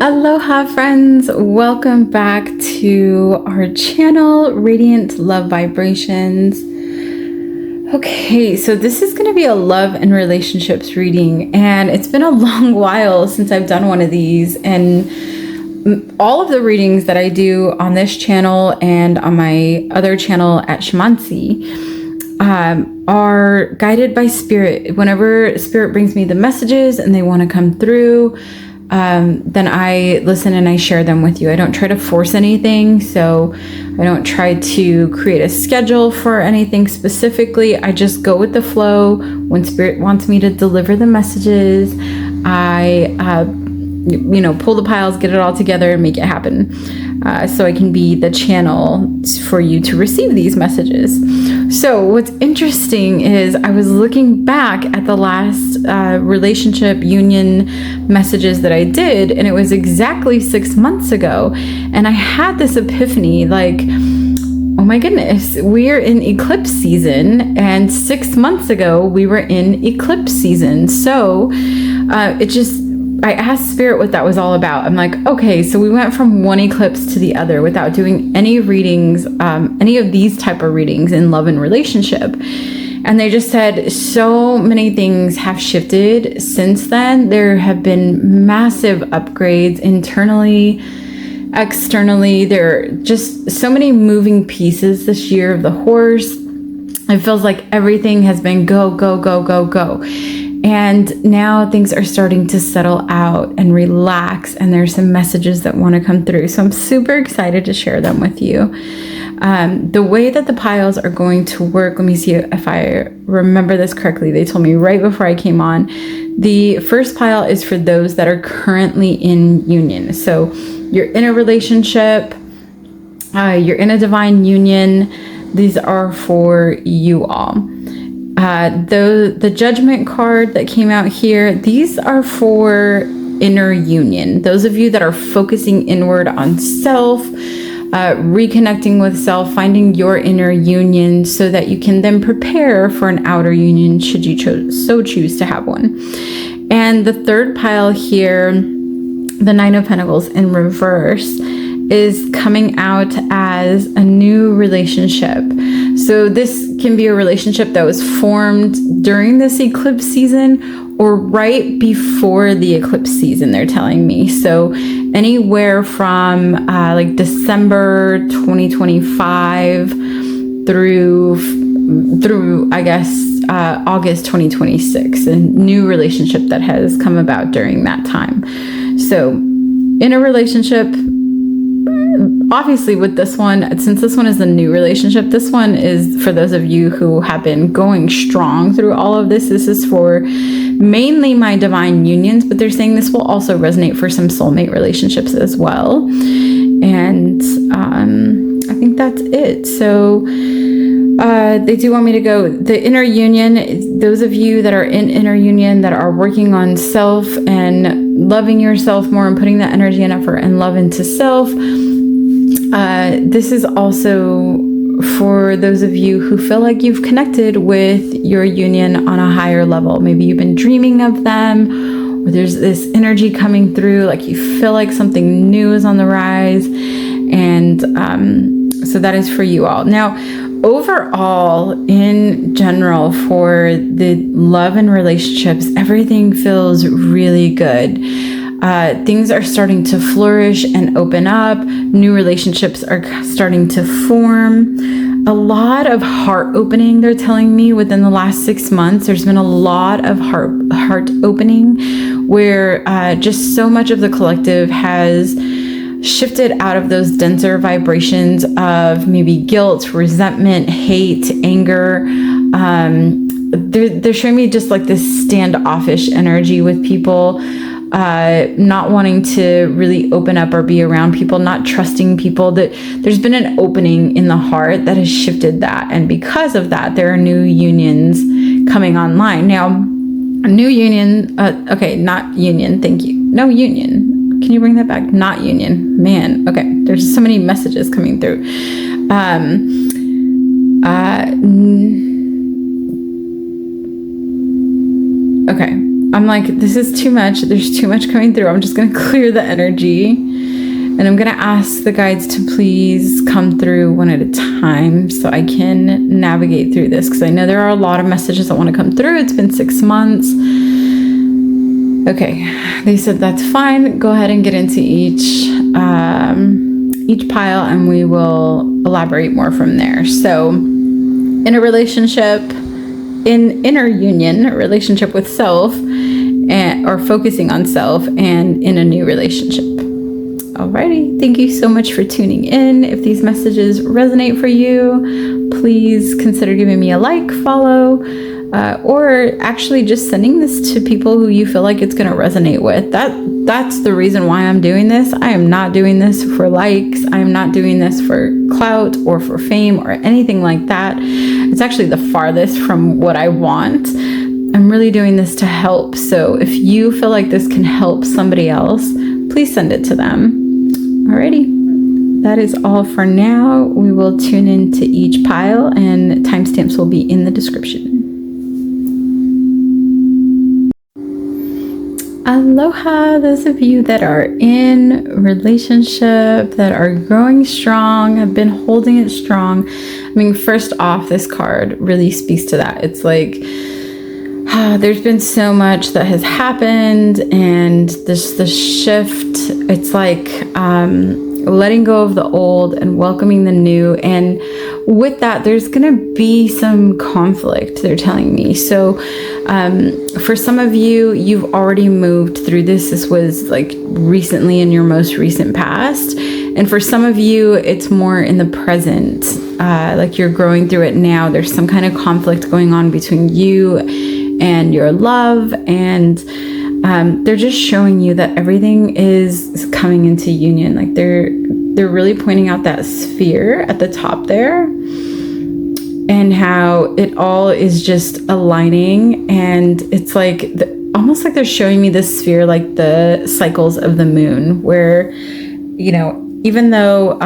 Aloha friends, welcome back to our channel, Radiant Love Vibrations. Okay, so this is going to be a love and relationships reading, and it's been a long while since I've done one of these, and all of the readings that I do on this channel and on my other channel at Xamanxi are guided by spirit. Whenever spirit brings me the messages and they want to come through, then I listen and I share them with you. I don't try to force anything, so I don't try to create a schedule for anything specifically. I just go with the flow. When spirit wants me to deliver the messages, I pull the piles, get it all together, and make it happen, so I can be the channel for you to receive these messages. So what's interesting is I was looking back at the last relationship union messages that I did, and it was exactly 6 months ago, and I had this epiphany, like, oh my goodness, we're in eclipse season, and 6 months ago we were in eclipse season. So I asked spirit what that was all about. I'm like, okay, so we went from one eclipse to the other without doing any readings, any of these type of readings in love and relationship. And they just said so many things have shifted since then. There have been massive upgrades internally, externally. There are just so many moving pieces this year of the horse. It feels like everything has been go, go, go, go, go. And now things are starting to settle out and relax, and there's some messages that want to come through. So I'm super excited to share them with you. The way that the piles are going to work, let me see if I remember this correctly. They told me right before I came on. The first pile is for those that are currently in union. So you're in a relationship, you're in a divine union. These are for you all. The judgment card that came out here, these are for inner union. Those of you that are focusing inward on self, reconnecting with self, finding your inner union so that you can then prepare for an outer union should you choose to have one. And the third pile here, the Nine of Pentacles in reverse, is coming out as a new relationship. So this can be a relationship that was formed during this eclipse season or right before the eclipse season, they're telling me. So anywhere from like December 2025 through I guess August 2026, a new relationship that has come about during that time. So in a relationship, obviously with this one, since this one is a new relationship, this one is for those of you who have been going strong through all of this. This is for mainly my divine unions, but they're saying this will also resonate for some soulmate relationships as well. And I think that's it. So they do want me to go the inner union. Those of you that are in inner union that are working on self and loving yourself more and putting that energy and effort and love into self, this is also for those of you who feel like you've connected with your union on a higher level. Maybe you've been dreaming of them, or there's this energy coming through, like you feel like something new is on the rise. And so that is for you all. Now, overall, in general, for the love and relationships, everything feels really good. Things are starting to flourish and open up. New relationships are starting to form. A lot of heart opening, they're telling me, within the last 6 months. There's been a lot of heart opening where just so much of the collective has shifted out of those denser vibrations of maybe guilt, resentment, hate, anger. They're showing me just like this standoffish energy with people, not wanting to really open up or be around people, not trusting people. That there's been an opening in the heart that has shifted that, and because of that, there are new unions coming online. Now, a new union, okay, not union, thank you. No, union. Can you bring that back? Not union. Man, okay. There's so many messages coming through. Okay. I'm like, this is too much. There's too much coming through. I'm just going to clear the energy. And I'm going to ask the guides to please come through one at a time so I can navigate through this. Because I know there are a lot of messages that want to come through. It's been 6 months. Okay. They said that's fine. Go ahead and get into each pile and we will elaborate more from there. So in a relationship, in inner union, a relationship with self, or focusing on self, and in a new relationship. Alrighty, thank you so much for tuning in. If these messages resonate for you, please consider giving me a like, follow, or actually just sending this to people who you feel like it's going to resonate with. That's the reason why I'm doing this. I am not doing this for likes. I am not doing this for clout or for fame or anything like that. It's actually the farthest from what I want. I'm really doing this to help. So if you feel like this can help somebody else, please send it to them. Alrighty. That is all for now. We will tune into each pile and timestamps will be in the description. Aloha, those of you that are in relationship, that are growing strong, have been holding it strong. I mean, first off, this card really speaks to that. It's like, there's been so much that has happened, and the shift, it's like letting go of the old and welcoming the new. And with that, there's going to be some conflict, they're telling me. So for some of you, you've already moved through this. This was like recently in your most recent past. And for some of you, it's more in the present, like you're growing through it now. There's some kind of conflict going on between you and your love, and they're just showing you that everything is coming into union. Like they're really pointing out that sphere at the top there, and how it all is just aligning. And it's like almost like they're showing me this sphere like the cycles of the moon, where, you know, even though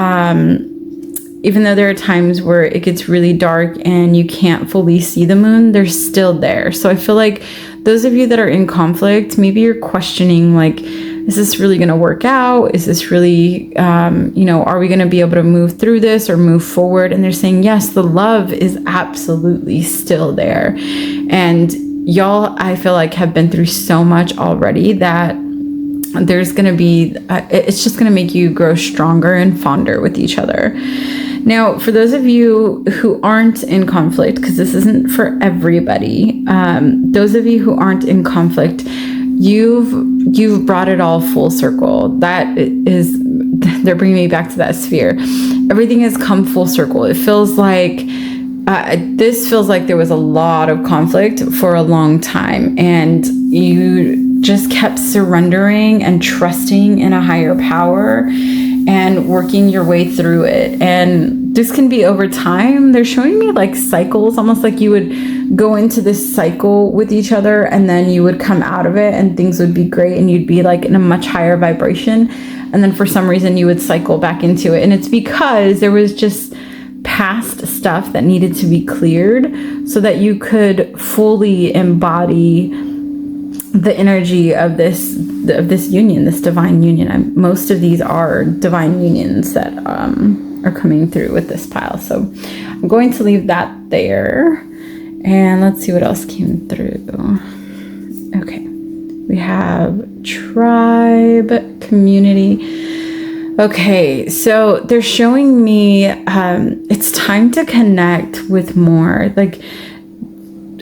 there are times where it gets really dark and you can't fully see the moon, they're still there. So I feel like those of you that are in conflict, maybe you're questioning, like, is this really going to work out? Is this really, are we going to be able to move through this or move forward? And they're saying, yes, the love is absolutely still there. And y'all, I feel like, have been through so much already that there's going to be, it's just going to make you grow stronger and fonder with each other. Now, for those of you who aren't in conflict, because this isn't for everybody, those of you who aren't in conflict, you've brought it all full circle. That is, they're bringing me back to that sphere. Everything has come full circle. It feels like, this feels like there was a lot of conflict for a long time, and you just kept surrendering and trusting in a higher power and working your way through it. And this can be over time. They're showing me like cycles, almost like you would go into this cycle with each other and then you would come out of it and things would be great and you'd be like in a much higher vibration. And then for some reason you would cycle back into it. And it's because there was just past stuff that needed to be cleared so that you could fully embody the energy of this union, this divine union. Most of these are divine unions that are coming through with this pile. So I'm going to leave that there. And let's see what else came through. Okay. We have tribe, community. Okay. So they're showing me it's time to connect with more. Like,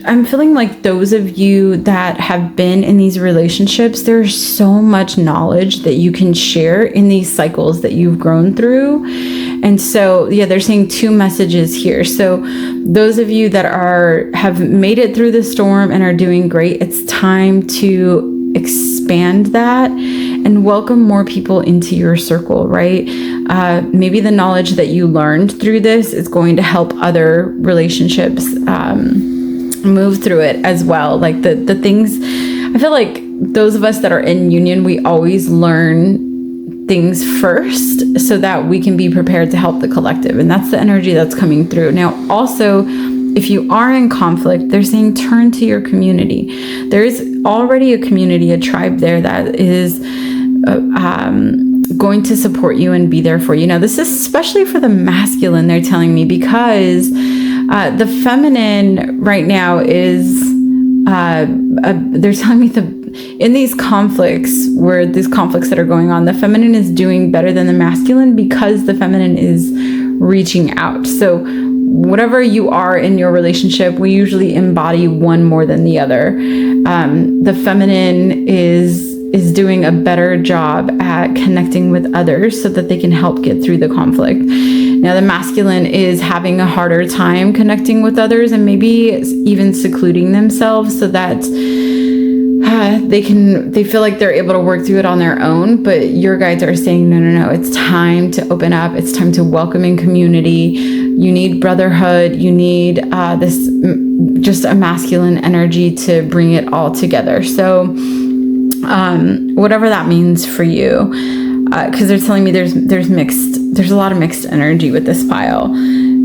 I'm feeling like those of you that have been in these relationships, there's so much knowledge that you can share in these cycles that you've grown through. And so, yeah, they're saying two messages here. So those of you that have made it through the storm and are doing great, it's time to expand that and welcome more people into your circle, right? Maybe the knowledge that you learned through this is going to help other relationships move through it as well. Like the things, I feel like those of us that are in union, we always learn things first so that we can be prepared to help the collective. And that's the energy that's coming through. Now, also, if you are in conflict, they're saying turn to your community. There is already a community, a tribe there that is going to support you and be there for you. Now, this is especially for the masculine, they're telling me, because the feminine right now is, they're telling me in these conflicts that are going on, the feminine is doing better than the masculine because the feminine is reaching out. So whatever you are in your relationship, we usually embody one more than the other. The feminine is doing a better job at connecting with others so that they can help get through the conflict. Now, the masculine is having a harder time connecting with others and maybe even secluding themselves so that they feel like they're able to work through it on their own. But your guides are saying, no, it's time to open up. It's time to welcome in community. You need brotherhood. You need this just a masculine energy to bring it all together. So whatever that means for you, because they're telling me there's a lot of mixed energy with this pile.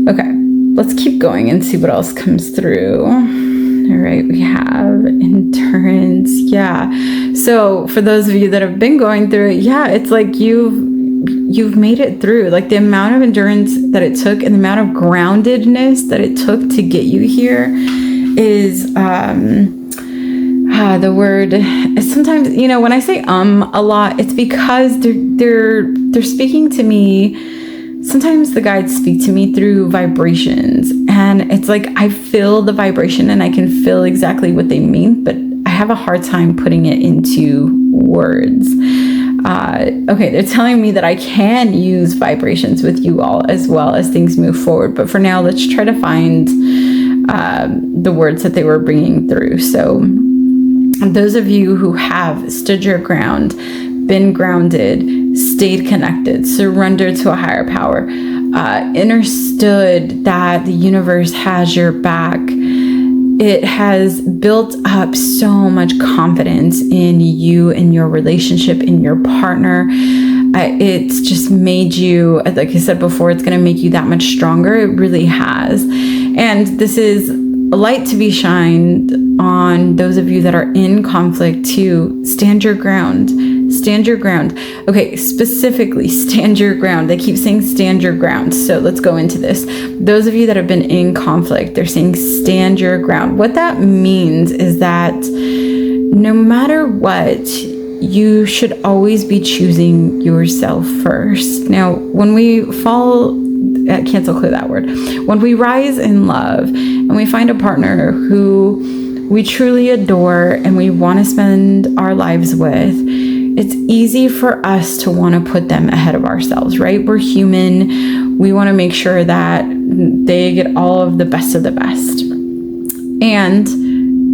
Okay, let's keep going and see what else comes through. All right, we have endurance. Yeah. So for those of you that have been going through it, yeah, it's like you've made it through. Like the amount of endurance that it took and the amount of groundedness that it took to get you here is the word. Sometimes, when I say a lot, it's because they're speaking to me. Sometimes the guides speak to me through vibrations, and it's like I feel the vibration and I can feel exactly what they mean, but I have a hard time putting it into words. Okay, they're telling me that I can use vibrations with you all as well as things move forward, but for now, let's try to find the words that they were bringing through. So those of you who have stood your ground, been grounded, stayed connected, surrendered to a higher power, understood that the universe has your back, it has built up so much confidence in you, in your relationship, in your partner. It's just made you, like I said before, it's going to make you that much stronger. It really has. And this is a light to be shined on those of you that are in conflict to stand your ground. Stand your ground. Okay, specifically, stand your ground. They keep saying stand your ground. So let's go into this. Those of you that have been in conflict, they're saying stand your ground. What that means is that no matter what, you should always be choosing yourself first. Now, when we cancel clear that word. When we rise in love and we find a partner who we truly adore and we want to spend our lives with, it's easy for us to want to put them ahead of ourselves, right? We're human. We want to make sure that they get all of the best. And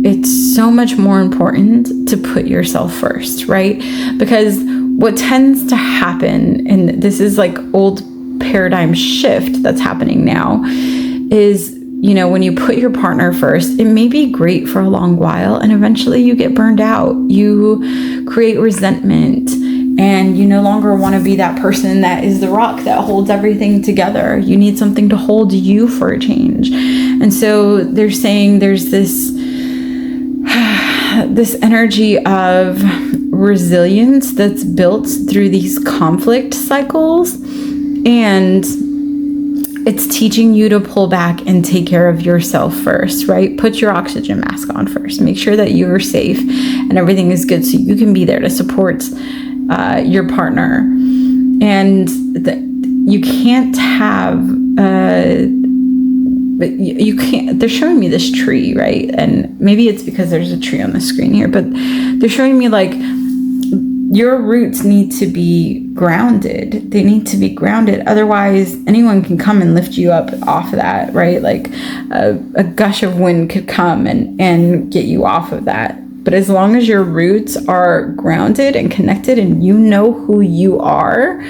it's so much more important to put yourself first, right? Because what tends to happen, and this is like old paradigm shift that's happening now, is when you put your partner first, it may be great for a long while and eventually you get burned out. You create resentment and you no longer want to be that person that is the rock that holds everything together. You need something to hold you for a change. And so they're saying there's this energy of resilience that's built through these conflict cycles, and it's teaching you to pull back and take care of yourself first, right? Put your oxygen mask on first. Make sure that you're safe and everything is good so you can be there to support your partner. And you can't have, you can't, they're showing me this tree, right? And maybe it's because there's a tree on the screen here, but they're showing me like your roots need to be grounded. They need to be grounded. Otherwise, anyone can come and lift you up off of that, right? Like a gush of wind could come and get you off of that. But as long as your roots are grounded and connected and you know who you are,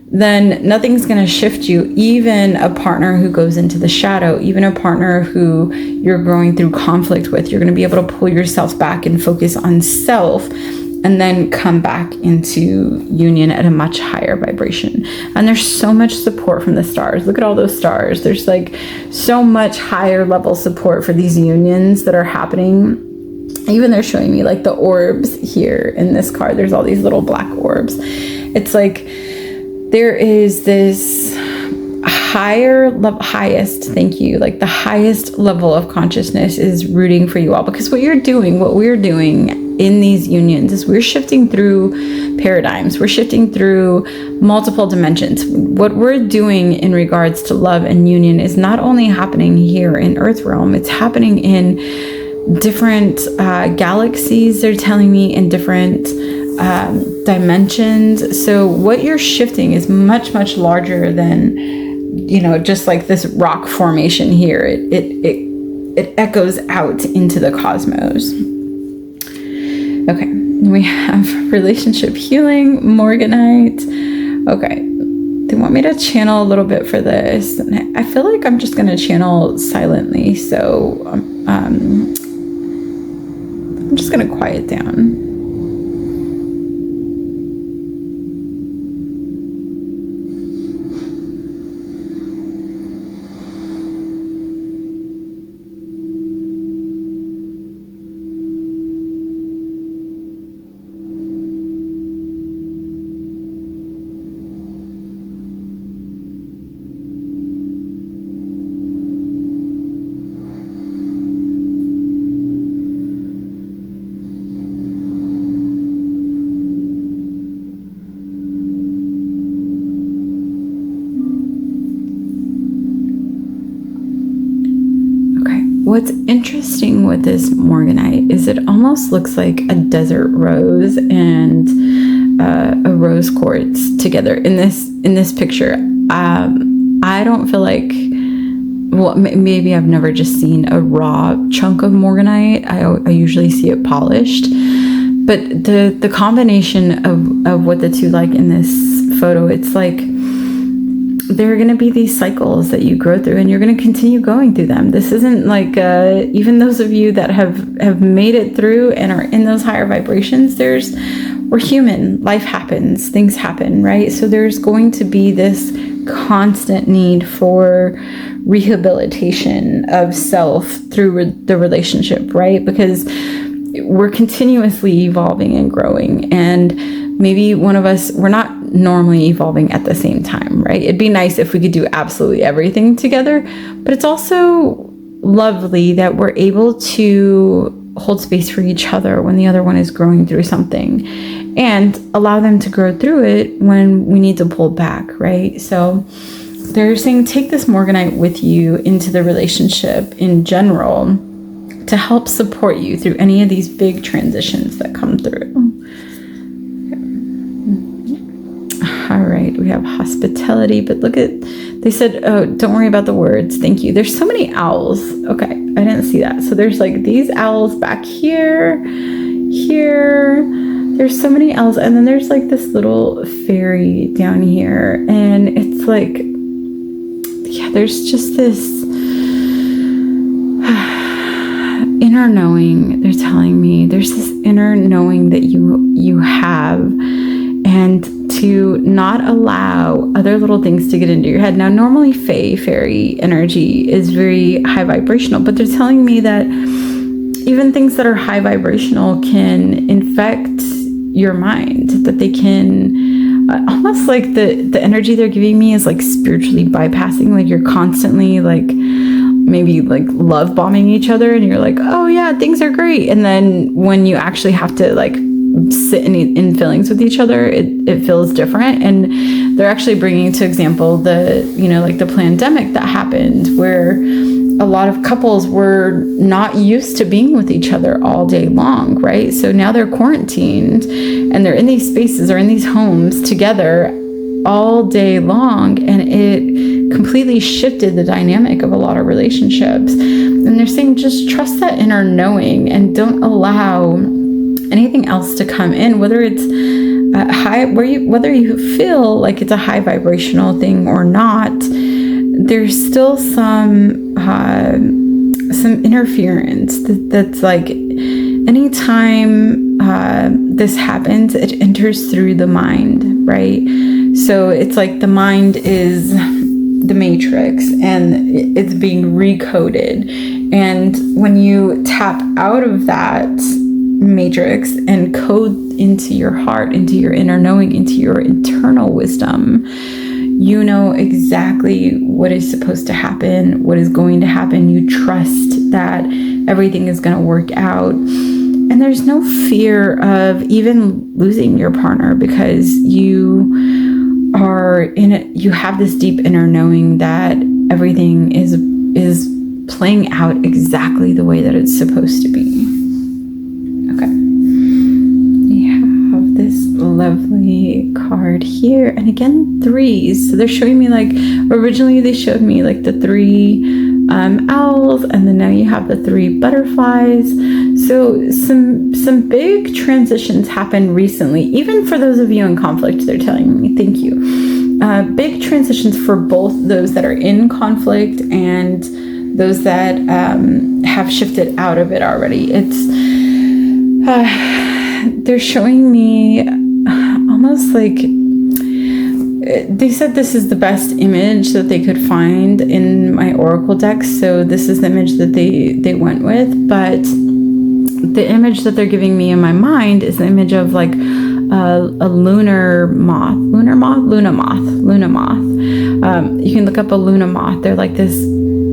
then nothing's going to shift you. Even a partner who goes into the shadow, even a partner who you're going through conflict with, you're going to be able to pull yourself back and focus on self and then come back into union at a much higher vibration. And there's so much support from the stars. Look at all those stars. There's like so much higher level support for these unions that are happening. Even they're showing me like the orbs here in this card. There's all these little black orbs. It's like there is this thank you, like the highest level of consciousness is rooting for you all, because what we're doing in these unions is we're shifting through paradigms, we're shifting through multiple dimensions. What we're doing in regards to love and union is not only happening here in Earth realm, it's happening in different galaxies, they're telling me, in different dimensions. So what you're shifting is much, much larger than, you know, just like this rock formation here. It echoes out into the cosmos. Okay, we have relationship healing, Morganite. Okay, they want me to channel a little bit for this. I feel like I'm just going to channel silently, so I'm just going to quiet down. What's interesting with this Morganite is it almost looks like a desert rose and a rose quartz together in this picture. I don't feel like, well, maybe I've never just seen a raw chunk of Morganite. I usually see it polished, but the combination of what the two like in this photo, it's like there are going to be these cycles that you grow through, and you're going to continue going through them. This isn't like even those of you that have made it through and are in those higher vibrations, we're human. Life happens, things happen, right? So there's going to be this constant need for rehabilitation of self through the relationship, right? Because we're continuously evolving and growing, and maybe one of us, we're not normally evolving at the same time, right? It'd be nice if we could do absolutely everything together, but it's also lovely that we're able to hold space for each other when the other one is growing through something, and allow them to grow through it when we need to pull back, right? So they're saying take this Morganite with you into the relationship in general to help support you through any of these big transitions that come through. All right, we have hospitality, but look at, they said, oh, don't worry about the words. Thank you. There's so many owls. Okay, I didn't see that. So there's like these owls back here. There's so many owls. And then there's like this little fairy down here. And it's like, yeah, there's just this inner knowing. They're telling me there's this inner knowing that you have, and to not allow other little things to get into your head. Now, normally fairy energy is very high vibrational, but they're telling me that even things that are high vibrational can infect your mind, that they can almost like the energy they're giving me is like spiritually bypassing, like you're constantly like maybe like love bombing each other, and you're like, oh yeah, things are great, and then when you actually have to like sit in feelings with each other, it feels different. And they're actually bringing to example the pandemic that happened, where a lot of couples were not used to being with each other all day long, right? So now they're quarantined and they're in these spaces or in these homes together all day long, and it completely shifted the dynamic of a lot of relationships. And they're saying just trust that inner knowing and don't allow anything else to come in, whether it's whether you feel like it's a high vibrational thing or not. There's still some interference that's like anytime this happens, it enters through the mind, right? So it's like the mind is the matrix and it's being recoded. And when you tap out of that matrix and code into your heart, into your inner knowing, into your internal wisdom, you know exactly what is supposed to happen, what is going to happen. You trust that everything is going to work out. And there's no fear of even losing your partner, because you are in it. You have this deep inner knowing that everything is playing out exactly the way that it's supposed to be. Okay. We have this lovely card here. And again, threes. So they're showing me, like, originally they showed me like the three owls, and then now you have the three butterflies. So some big transitions happened recently, even for those of you in conflict. They're telling me, thank you. Big transitions for both those that are in conflict and those that have shifted out of it already. It's they're showing me almost like they said this is the best image that they could find in my oracle deck. So this is the image that they went with, but the image that they're giving me in my mind is the image of like a luna moth. You can look up a luna moth. They're like this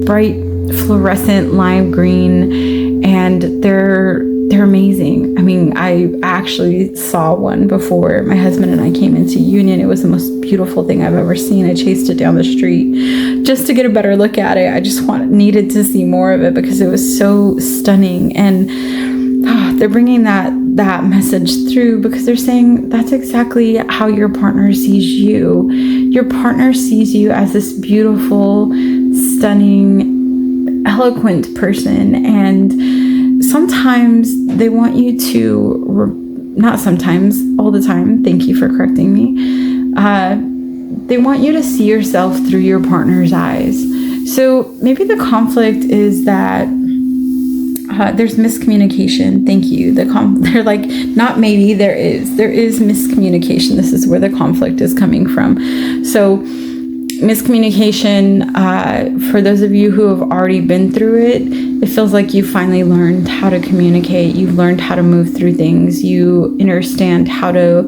bright fluorescent lime green, and they're amazing. I mean, I actually saw one before my husband and I came into union. It was the most beautiful thing I've ever seen. I chased it down the street just to get a better look at it. I just needed to see more of it because it was so stunning. And they're bringing that message through, because they're saying that's exactly how your partner sees you. Your partner sees you as this beautiful, stunning, eloquent person, and sometimes they want you to, not sometimes, all the time, thank you for correcting me, they want you to see yourself through your partner's eyes. So maybe the conflict is that there's miscommunication. Thank you. They're like, not maybe, there is miscommunication. This is where the conflict is coming from. So miscommunication, for those of you who have already been through it, it feels like you finally learned how to communicate. You've learned how to move through things. You understand how to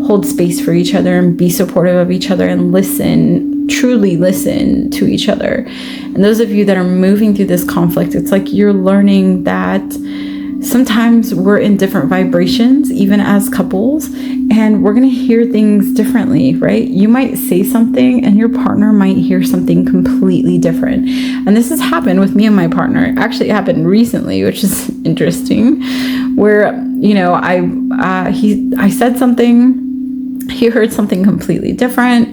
hold space for each other and be supportive of each other and listen, truly listen to each other. And those of you that are moving through this conflict, it's like you're learning that sometimes we're in different vibrations, even as couples, and we're going to hear things differently, right? You might say something and your partner might hear something completely different. And this has happened with me and my partner. Actually, it happened recently, which is interesting, where, you know, I said something, he heard something completely different.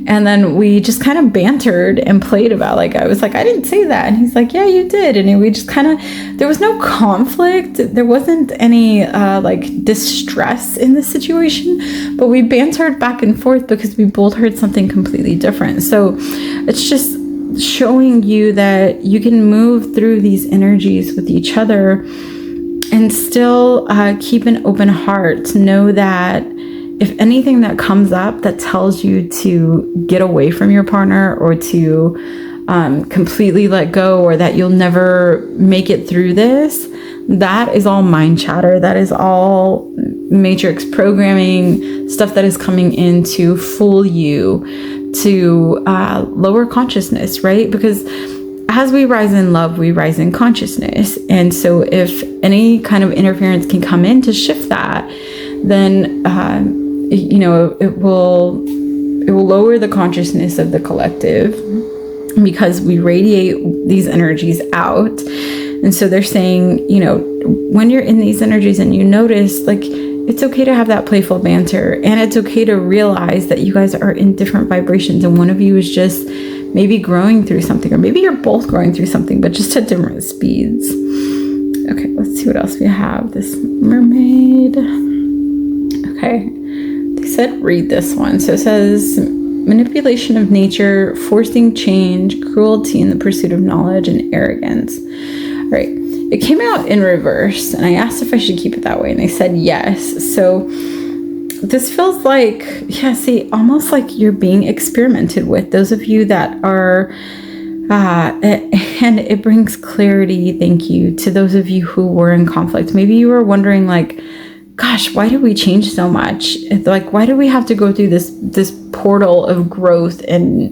And then we just kind of bantered and played about, like, I was like, I didn't say that. And he's like, yeah, you did. And we just kind of, there was no conflict. There wasn't any like distress in the situation, but we bantered back and forth because we both heard something completely different. So it's just showing you that you can move through these energies with each other and still keep an open heart. Know that if anything that comes up that tells you to get away from your partner or to completely let go, or that you'll never make it through this, that is all mind chatter. That is all matrix programming, stuff that is coming in to fool you, to lower consciousness, right? Because as we rise in love, we rise in consciousness. And so if any kind of interference can come in to shift that, then you know, it will lower the consciousness of the collective, because we radiate these energies out. And so they're saying, you know, when you're in these energies and you notice, like, it's okay to have that playful banter, and it's okay to realize that you guys are in different vibrations, and one of you is just maybe growing through something, or maybe you're both growing through something, but just at different speeds. Okay, let's see what else we have. This mermaid. Okay. They said read this one. So it says manipulation of nature, forcing change, cruelty in the pursuit of knowledge, and arrogance. All right. it came out in reverse, and I asked if I should keep it that way, and they said yes. So this feels like, yeah, see, almost like you're being experimented with. Those of you that are, and it brings clarity, thank you, to those of you who were in conflict. Maybe you were wondering, like, gosh, why did we change so much? It's like, why do we have to go through this portal of growth and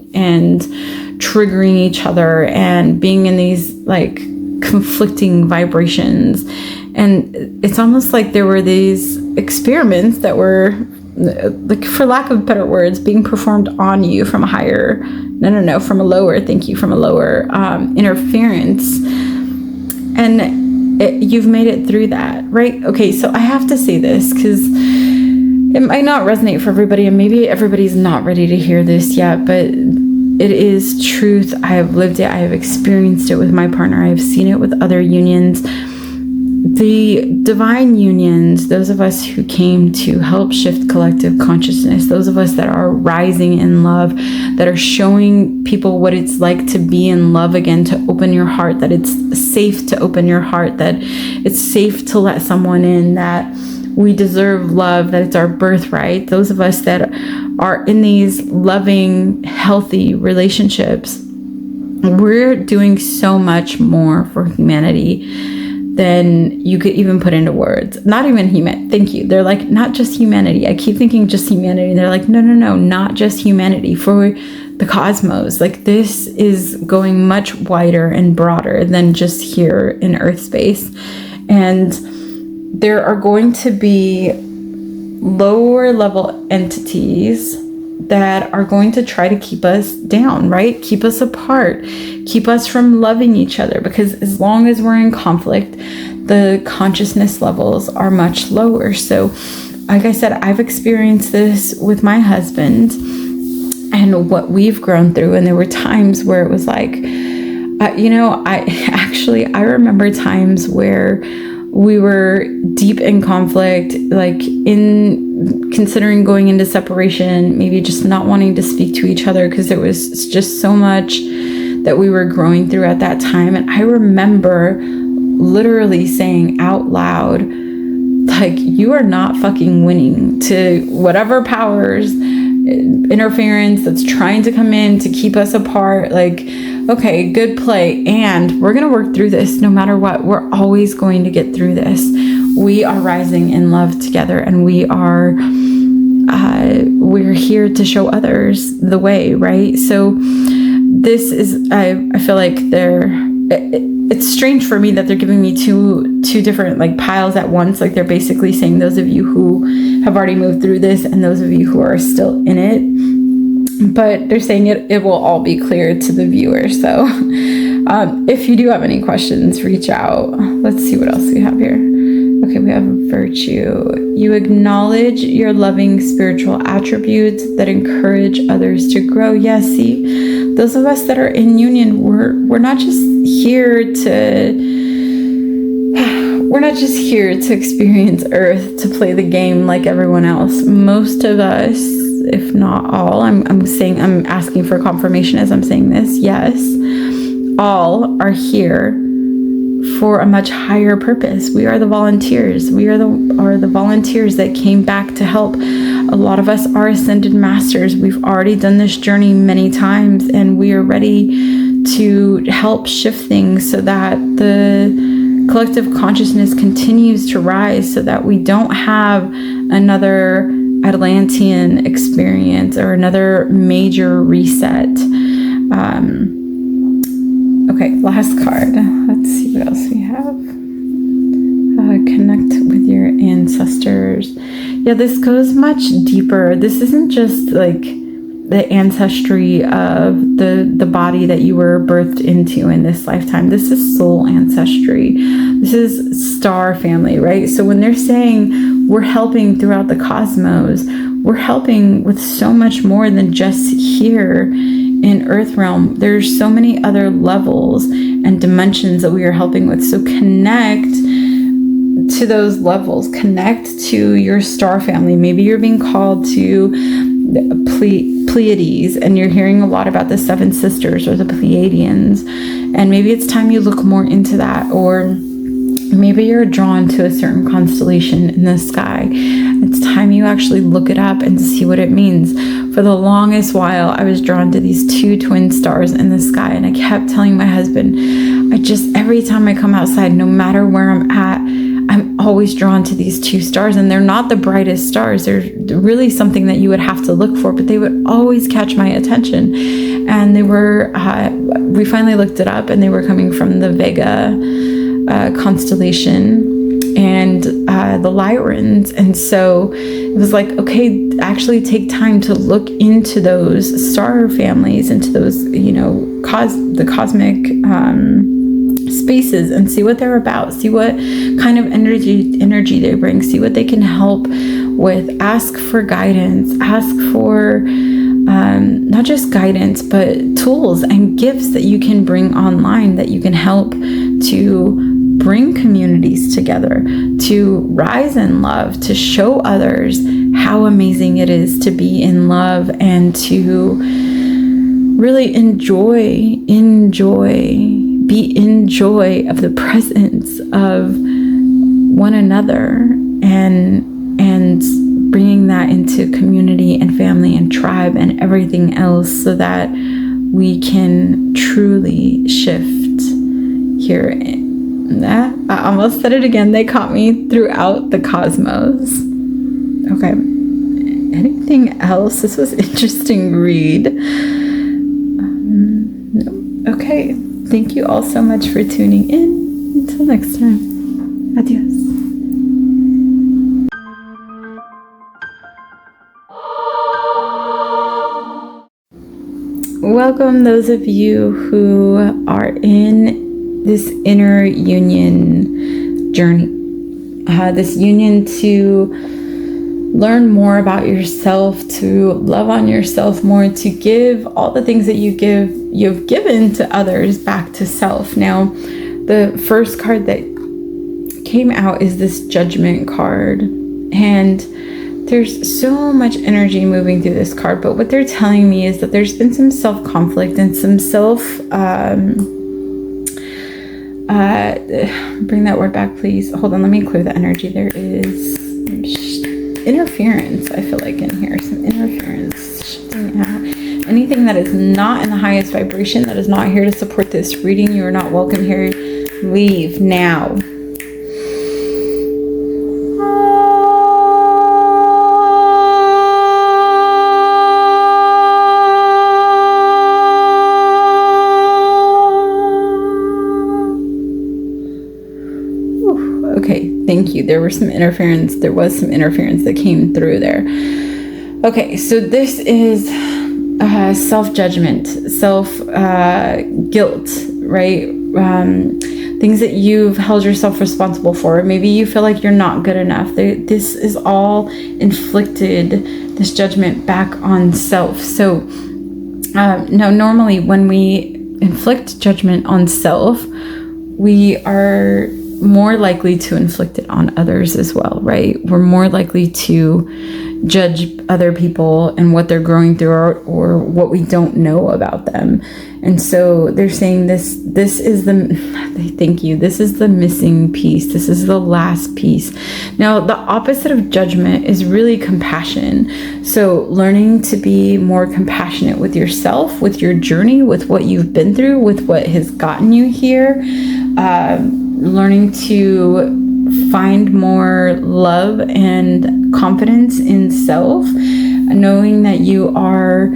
triggering each other and being in these, like, conflicting vibrations? And it's almost like there were these experiments that were, like, for lack of better words, being performed on you from a higher, from a lower, thank you, from a lower interference. And you've made it through that, right? Okay, so I have to say this because it might not resonate for everybody, and maybe everybody's not ready to hear this yet, but it is truth. I have lived it. I have experienced it with my partner. I have seen it with other unions. The divine unions, those of us who came to help shift collective consciousness, those of us that are rising in love, that are showing people what it's like to be in love again, to open your heart, that it's safe to open your heart, that it's safe to let someone in, that we deserve love, that it's our birthright. Those of us that are in these loving, healthy relationships, we're doing so much more for humanity than you could even put into words. Not even human. Thank you. They're like, not just humanity. I keep thinking just humanity. They're like, no, not just humanity, for the cosmos. Like, this is going much wider and broader than just here in Earth space. And there are going to be lower level entities that are going to try to keep us down, right? Keep us apart, keep us from loving each other, because as long as we're in conflict, the consciousness levels are much lower. So, like I said, I've experienced this with my husband and what we've grown through. And there were times where it was like, I remember times where we were deep in conflict, like in considering going into separation, maybe just not wanting to speak to each other because there was just so much that we were growing through at that time. And I remember literally saying out loud, like, you are not fucking winning, to whatever powers, interference that's trying to come in to keep us apart. Like, okay, good play. And we're going to work through this no matter what. We're always going to get through this. We are rising in love together, and we're here to show others the way, right? So this is, I feel like it's strange for me that they're giving me two different, like, piles at once. Like, they're basically saying those of you who have already moved through this and those of you who are still in it. But they're saying it will all be clear to the viewer. So if you do have any questions, reach out. Let's see what else we have here. Okay, we have virtue. You acknowledge your loving spiritual attributes that encourage others to grow. Yes, see, those of us that are in union, we're not just here to experience Earth, to play the game like everyone else. Most of us, if not all, I'm asking for confirmation as I'm saying this. Yes, all are here for a much higher purpose. We are the volunteers. We are the volunteers that came back to help. A lot of us are ascended masters. We've already done this journey many times, and we are ready to help shift things so that the collective consciousness continues to rise, so that we don't have another Atlantean experience or another major reset. Okay, last card. Let's see what else we have. Connect with your ancestors. Yeah, this goes much deeper. This isn't just like the ancestry of the body that you were birthed into in this lifetime. This is soul ancestry. This is star family, right? So when they're saying we're helping throughout the cosmos, we're helping with so much more than just here in Earth realm. There's so many other levels and dimensions that we are helping with. So connect to those levels. Connect to your star family. Maybe you're being called to Pleiades, and you're hearing a lot about the Seven Sisters or the Pleiadians, and maybe it's time you look more into that. Or Maybe you're drawn to a certain constellation in the sky. It's time you actually look it up and see what it means. For the longest while, I was drawn to these 2 twin stars in the sky, and I kept telling my husband, every time I come outside, no matter where I'm at, I'm always drawn to these 2 stars, and they're not the brightest stars. They're really something that you would have to look for, but they would always catch my attention. And they were, we finally looked it up, and they were coming from the Vega constellation and the Lyrans. And so it was like, okay, actually take time to look into those star families, into those, the cosmic spaces, and see what they're about, see what kind of energy they bring, see what they can help with. Ask for guidance, ask for not just guidance, but tools and gifts that you can bring online, that you can help to bring communities together, to rise in love, to show others how amazing it is to be in love, and to really be in joy of the presence of one another, and bringing that into community and family and tribe and everything else, so that we can truly shift here. I almost said it again. They caught me throughout the cosmos. Okay. Anything else? This was interesting read. No. Okay. Thank you all so much for tuning in. Until next time. Adios. Welcome those of you who are in this inner union journey, this union to learn more about yourself, to love on yourself more, to give all the things that you've given to others back to self. Now, the first card that came out is this Judgment card, and there's so much energy moving through this card, but what they're telling me is that there's been some self-conflict and some bring that word back, please. Hold on, let me clear the energy. There is interference, I feel like, in here. Some interference shifting out. Anything that is not in the highest vibration, that is not here to support this reading, you are not welcome here. Leave now. Thank you. There was some interference that came through there. Okay, so this is self-judgment, self-guilt, right? Things that you've held yourself responsible for. Maybe you feel like you're not good enough. This is all inflicted, this judgment back on self. So now normally when we inflict judgment on self, we are more likely to inflict it on others as well, right? We're more likely to judge other people and what they're going through, or what we don't know about them. And so they're saying this is the missing piece. This is the last piece. Now, the opposite of judgment is really compassion. So learning to be more compassionate with yourself, with your journey, with what you've been through, with what has gotten you here. Learning to find more love and confidence in self, knowing that you are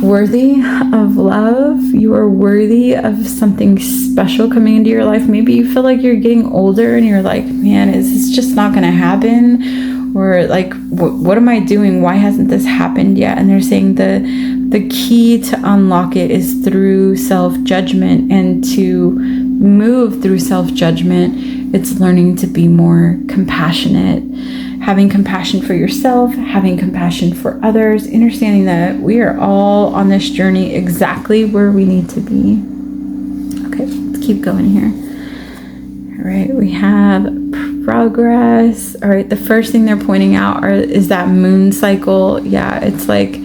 worthy of love. You are worthy of something special coming into your life. Maybe you feel like you're getting older and you're like, man, is this just not going to happen? Or like, what am I doing? Why hasn't this happened yet? And they're saying the key to unlock it is through self-judgment, and to move through self-judgment, it's learning to be more compassionate, having compassion for yourself, having compassion for others, understanding that we are all on this journey exactly where we need to be. Okay, let's keep going here. All right, we have progress. All right, the first thing they're pointing out is that moon cycle. Yeah, it's like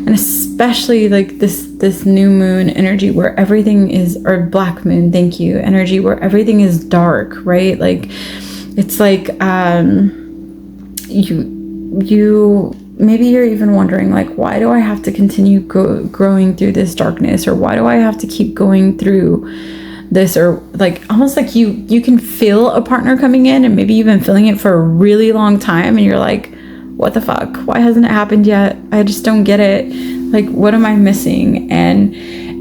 And especially like this new moon energy where everything is, or black moon, thank you, energy where everything is dark, right? Like it's like you maybe you're even wondering, like, why do I have to continue growing through this darkness, or why do I have to keep going through this? Or like almost like you can feel a partner coming in, and maybe you've been feeling it for a really long time, and you're like, what the fuck, why hasn't it happened yet? I just don't get it. Like, what am I missing? And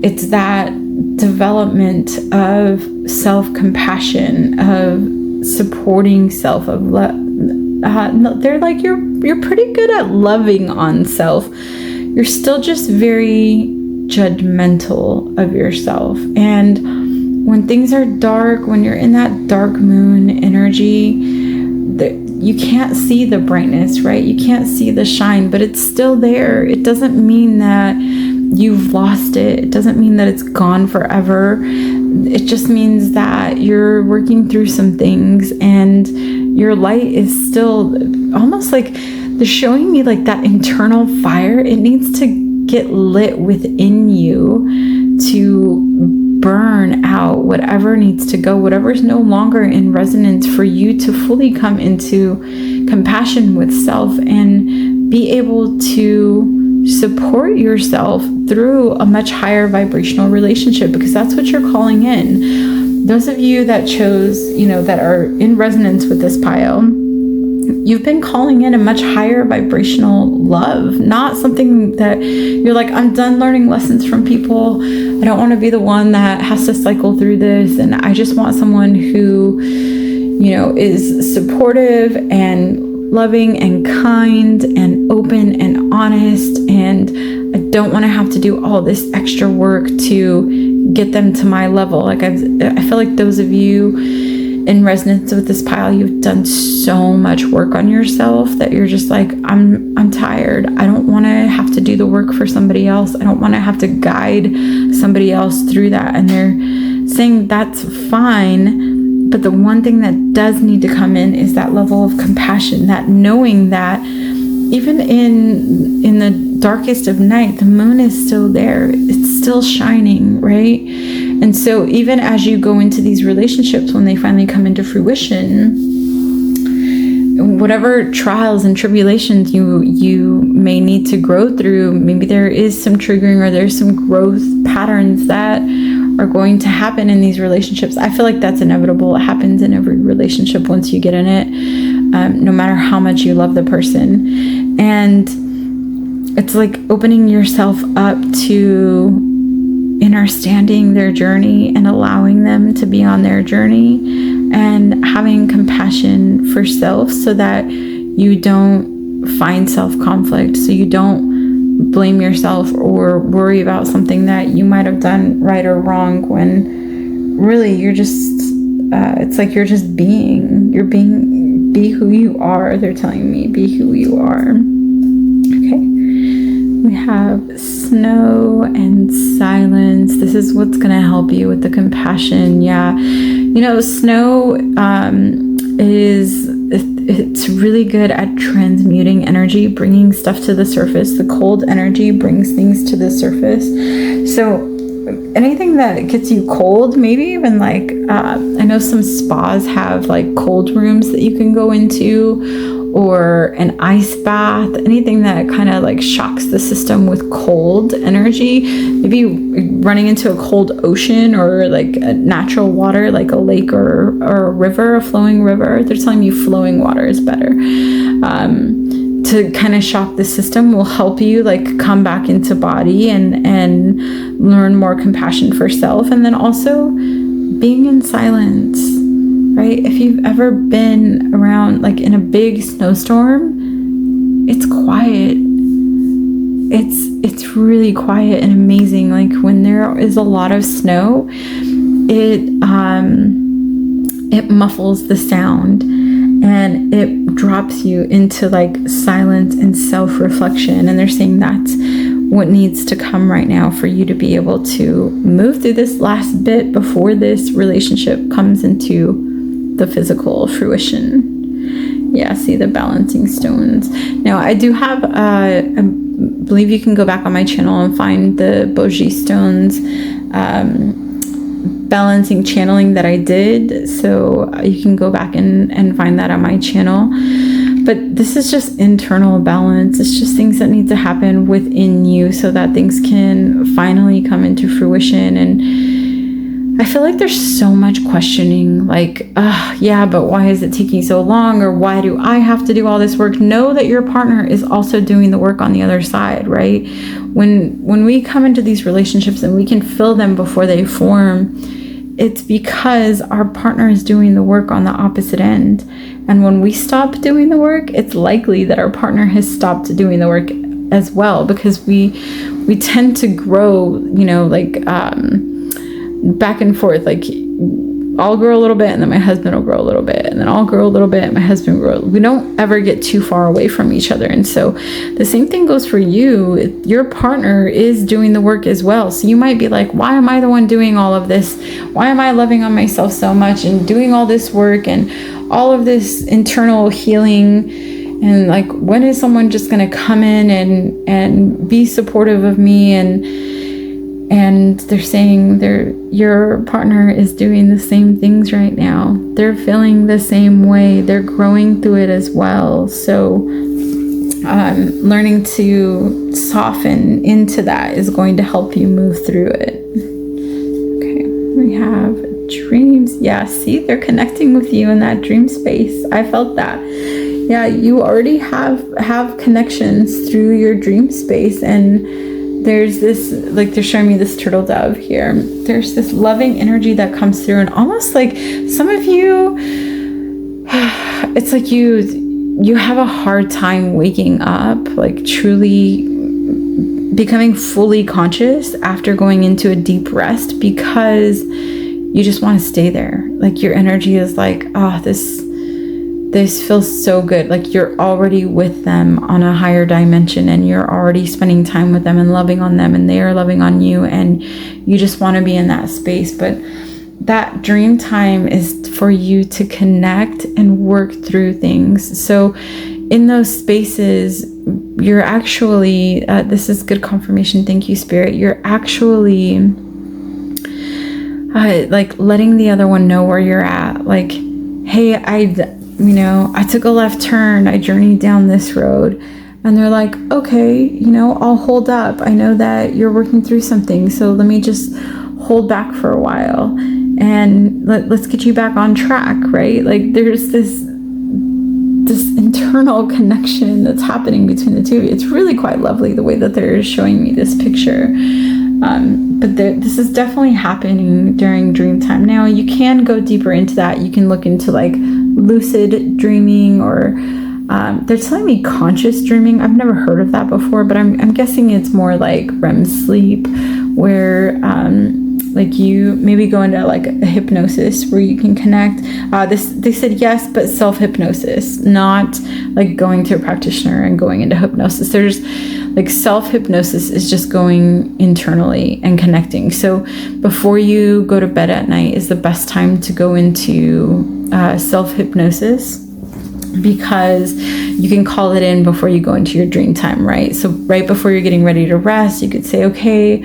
it's that development of self-compassion, of supporting self, of they're like, you're pretty good at loving on self. You're still just very judgmental of yourself. And when things are dark, when you're in that dark moon energy, you can't see the brightness, right? You can't see the shine, but it's still there. It doesn't mean that you've lost it. It doesn't mean that it's gone forever. It just means that you're working through some things, and your light is still almost like, they're showing me like that internal fire. It needs to get lit within you to burn out whatever needs to go, whatever is no longer in resonance, for you to fully come into compassion with self and be able to support yourself through a much higher vibrational relationship, because that's what you're calling in. Those of you that chose, that are in resonance with this pile, you've been calling in a much higher vibrational love, not something that you're like, I'm done learning lessons from people. I don't want to be the one that has to cycle through this. And I just want someone who, is supportive and loving and kind and open and honest. And I don't want to have to do all this extra work to get them to my level. Like I feel like those of you in resonance with this pile, you've done so much work on yourself that you're just like, I'm tired. I don't want to have to do the work for somebody else. I don't want to have to guide somebody else through that. And they're saying that's fine. But the one thing that does need to come in is that level of compassion, that knowing that even in the darkest of night, the moon is still there. It's still shining, right? And so even as you go into these relationships, when they finally come into fruition, whatever trials and tribulations you may need to grow through, maybe there is some triggering or there's some growth patterns that are going to happen in these relationships. I feel like that's inevitable. It happens in every relationship once you get in it, no matter how much you love the person. And it's like opening yourself up to understanding their journey and allowing them to be on their journey, and having compassion for self so that you don't find self-conflict, so you don't blame yourself or worry about something that you might have done right or wrong, when really you're just it's like you're just be who you are. They're telling me be who you are. Okay, we have snow and silence. This is what's going to help you with the compassion. Yeah, snow it's really good at transmuting energy, bringing stuff to the surface. The cold energy brings things to the surface. So anything that gets you cold, maybe even like I know some spas have like cold rooms that you can go into, or an ice bath, anything that kind of like shocks the system with cold energy. Maybe running into a cold ocean, or like a natural water, like a lake or a river, a flowing river. They're telling me flowing water is better. To kind of shock the system will help you like come back into body and learn more compassion for self. And then also being in silence, right? If you've ever been around like in a big snowstorm, it's quiet. It's really quiet and amazing. Like when there is a lot of snow, it muffles the sound, and it drops you into like silence and self-reflection. And they're saying that's what needs to come right now for you to be able to move through this last bit before this relationship comes into the physical fruition. Yeah, see the balancing stones. Now I do have a believe you can go back on my channel and find the Boji Stones balancing channeling that I did. So you can go back and find that on my channel. But this is just internal balance. It's just things that need to happen within you so that things can finally come into fruition. And I feel like there's so much questioning, like, yeah, but why is it taking so long? Or why do I have to do all this work? Know that your partner is also doing the work on the other side, right? When we come into these relationships and we can feel them before they form, it's because our partner is doing the work on the opposite end. And when we stop doing the work, it's likely that our partner has stopped doing the work as well, because we tend to grow, like back and forth. Like, I'll grow a little bit and then my husband will grow a little bit, and then I'll grow a little bit and my husband will grow. We don't ever get too far away from each other. And so the same thing goes for you. Your partner is doing the work as well. So you might be like, why am I the one doing all of this? Why am I loving on myself so much and doing all this work and all of this internal healing? And like, when is someone just going to come in and be supportive of me? And they're saying your partner is doing the same things right now. They're feeling the same way. They're growing through it as well. So learning to soften into that is going to help you move through it. Okay, we have dreams. Yeah, see, they're connecting with you in that dream space. I felt that. Yeah, you already have connections through your dream space. And there's this, like, they're showing me this turtle dove here. There's this loving energy that comes through, and almost like some of you, it's like you have a hard time waking up, like truly becoming fully conscious after going into a deep rest, because you just want to stay there. Like, your energy is like, oh, this feels so good. Like, you're already with them on a higher dimension, and you're already spending time with them and loving on them, and they are loving on you, and you just want to be in that space. But that dream time is for you to connect and work through things. So in those spaces, you're actually, this is good confirmation. Thank you, Spirit. You're actually like letting the other one know where you're at. Like, hey, I took a left turn, I journeyed down this road. And they're like, okay, I'll hold up. I know that you're working through something, so let me just hold back for a while and let's get you back on track, right? Like, there's this internal connection that's happening between the two of you. It's really quite lovely the way that they're showing me this picture. But this is definitely happening during dream time. Now, you can go deeper into that. You can look into like lucid dreaming, or they're telling me conscious dreaming. I've never heard of that before, but I'm guessing it's more like REM sleep, where like you maybe go into like a hypnosis where you can connect. They said yes, but self-hypnosis, not like going to a practitioner and going into hypnosis. There's like self-hypnosis is just going internally and connecting. So before you go to bed at night is the best time to go into self-hypnosis, because you can call it in before you go into your dream time, right? So right before you're getting ready to rest, you could say, okay,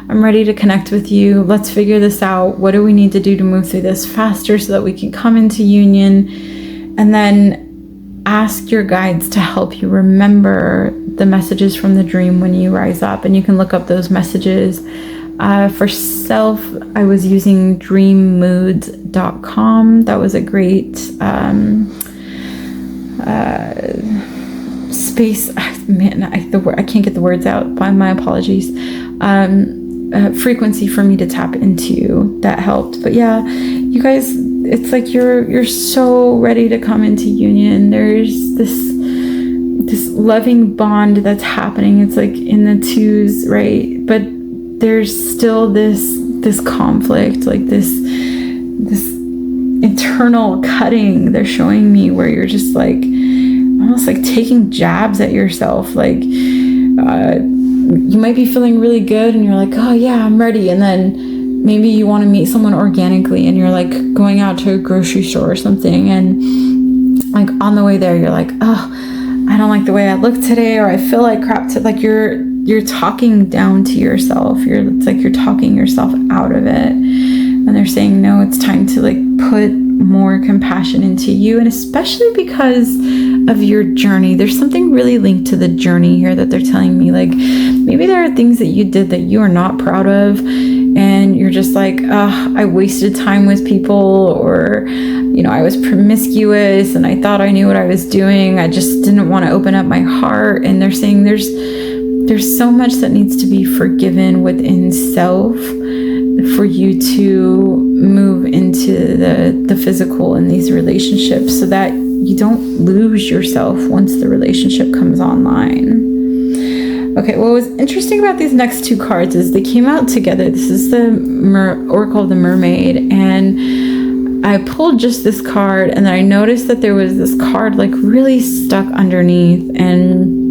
I'm ready to connect with you. Let's figure this out. What do we need to do to move through this faster so that we can come into union? And then ask your guides to help you remember the messages from the dream when you rise up. And you can look up those messages. For self, I was using dreammoods.com. That was a great space. Man, I can't get the words out. My apologies. Frequency for me to tap into that helped. But yeah, you guys, it's like you're so ready to come into union. There's this loving bond that's happening. It's like in the twos, right? But there's still this conflict, like this internal cutting they're showing me, where you're just like almost like taking jabs at yourself. Like you might be feeling really good and you're like, oh yeah, I'm ready. And then maybe you want to meet someone organically and you're like going out to a grocery store or something, and like on the way there you're like, oh, I don't like the way I look today, or I feel like crap. Like you're talking down to yourself. It's like you're talking yourself out of it. And they're saying, no, it's time to like put more compassion into you. And especially because of your journey, there's something really linked to the journey here that they're telling me. Like maybe there are things that you did that you are not proud of, and you're just like, I wasted time with people, or, I was promiscuous and I thought I knew what I was doing. I just didn't want to open up my heart. And they're saying there's so much that needs to be forgiven within self for you to move into the physical in these relationships, so that you don't lose yourself once the relationship comes online. Okay, what was interesting about these next two cards is they came out together. This is the Oracle of the Mermaid, and I pulled just this card, and then I noticed that there was this card like really stuck underneath, and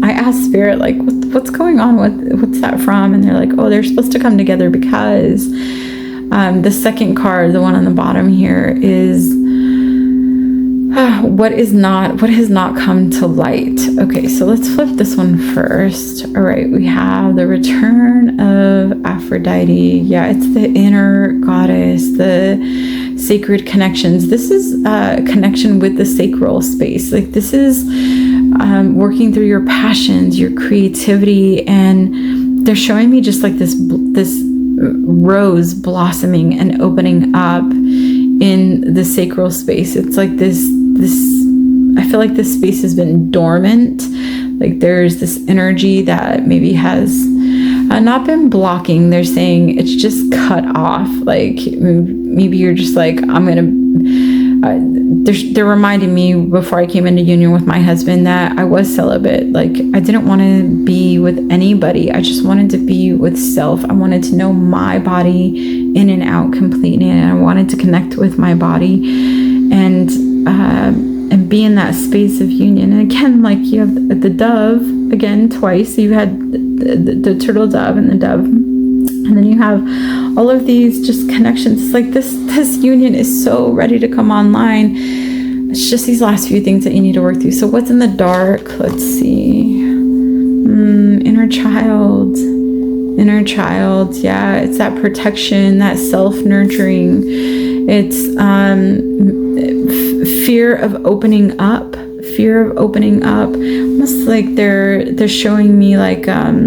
I asked Spirit, like, what's going on? What's that from? And they're like, oh, they're supposed to come together because the second card, the one on the bottom here, is what has not come to light. Okay, so let's flip this one first. All right, we have the return of Aphrodite. Yeah, it's the inner goddess, the sacred connections. This is a connection with the sacral space. Like this is working through your passions, your creativity, and they're showing me just like this rose blossoming and opening up in the sacral space. It's like this I feel like this space has been dormant. Like there's this energy that maybe has not been blocking. They're saying it's just cut off. Like maybe you're just like, they're reminding me before I came into union with my husband that I was celibate. Like I didn't want to be with anybody. I just wanted to be with self. I wanted to know my body in and out completely, and I wanted to connect with my body and be in that space of union. And again, like you have the dove again twice. You had the turtle dove and the dove, and then you have all of these just connections. It's like this union is so ready to come online. It's just these last few things that you need to work through. So what's in the dark? Let's see. Inner child. Yeah, it's that protection, that self-nurturing. It's fear of opening up. Almost like they're showing me like a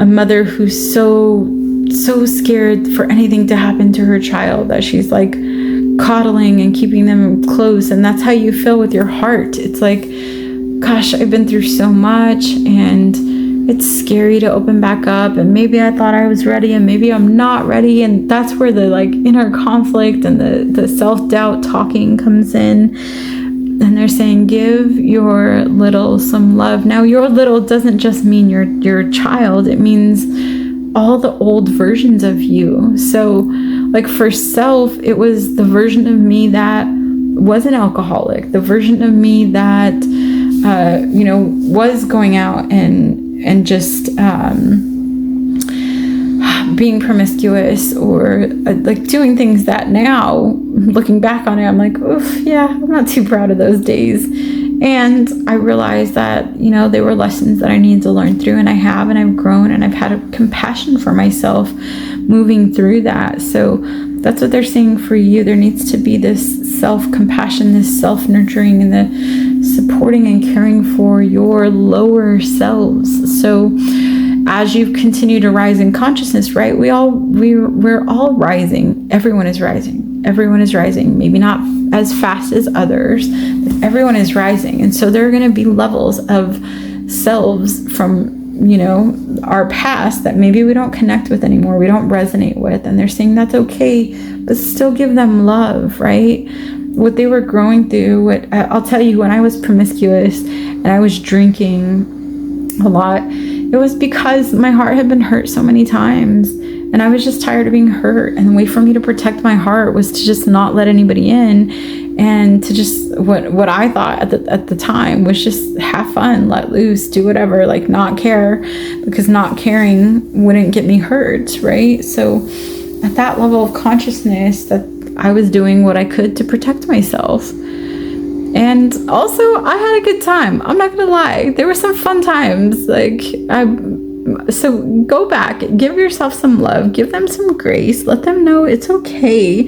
mother who's so scared for anything to happen to her child that she's like coddling and keeping them close. And that's how you feel with your heart. It's like, gosh, I've been through so much and it's scary to open back up, and maybe I thought I was ready and maybe I'm not ready. And that's where the like inner conflict and the self-doubt talking comes in. And they're saying, give your little some love. Now, your little doesn't just mean your child. It means all the old versions of you. So like for self, it was the version of me that was an alcoholic, the version of me that, was going out and just being promiscuous, or like doing things that now, looking back on it, I'm like, oof, yeah, I'm not too proud of those days. And I realized that, they were lessons that I needed to learn through, and I have, and I've grown, and I've had a compassion for myself moving through that. So that's what they're saying for you. There needs to be this self-compassion, this self-nurturing, and the supporting and caring for your lower selves. So as you continue to rise in consciousness, right? We're all rising. Everyone is rising. Maybe not as fast as others, but everyone is rising. And so there are going to be levels of selves from, our past that maybe we don't connect with anymore, we don't resonate with. And they're saying that's okay, but still give them love, right? What they were growing through, I'll tell you, when I was promiscuous and I was drinking a lot, it was because my heart had been hurt so many times, and I was just tired of being hurt. And the way for me to protect my heart was to just not let anybody in, and to just what I thought at the time was just have fun, let loose, do whatever, like not care, because not caring wouldn't get me hurt, right? So at that level of consciousness, that I was doing what I could to protect myself. And also, I had a good time. I'm not gonna lie. There were some fun times. So go back, give yourself some love, give them some grace, let them know it's okay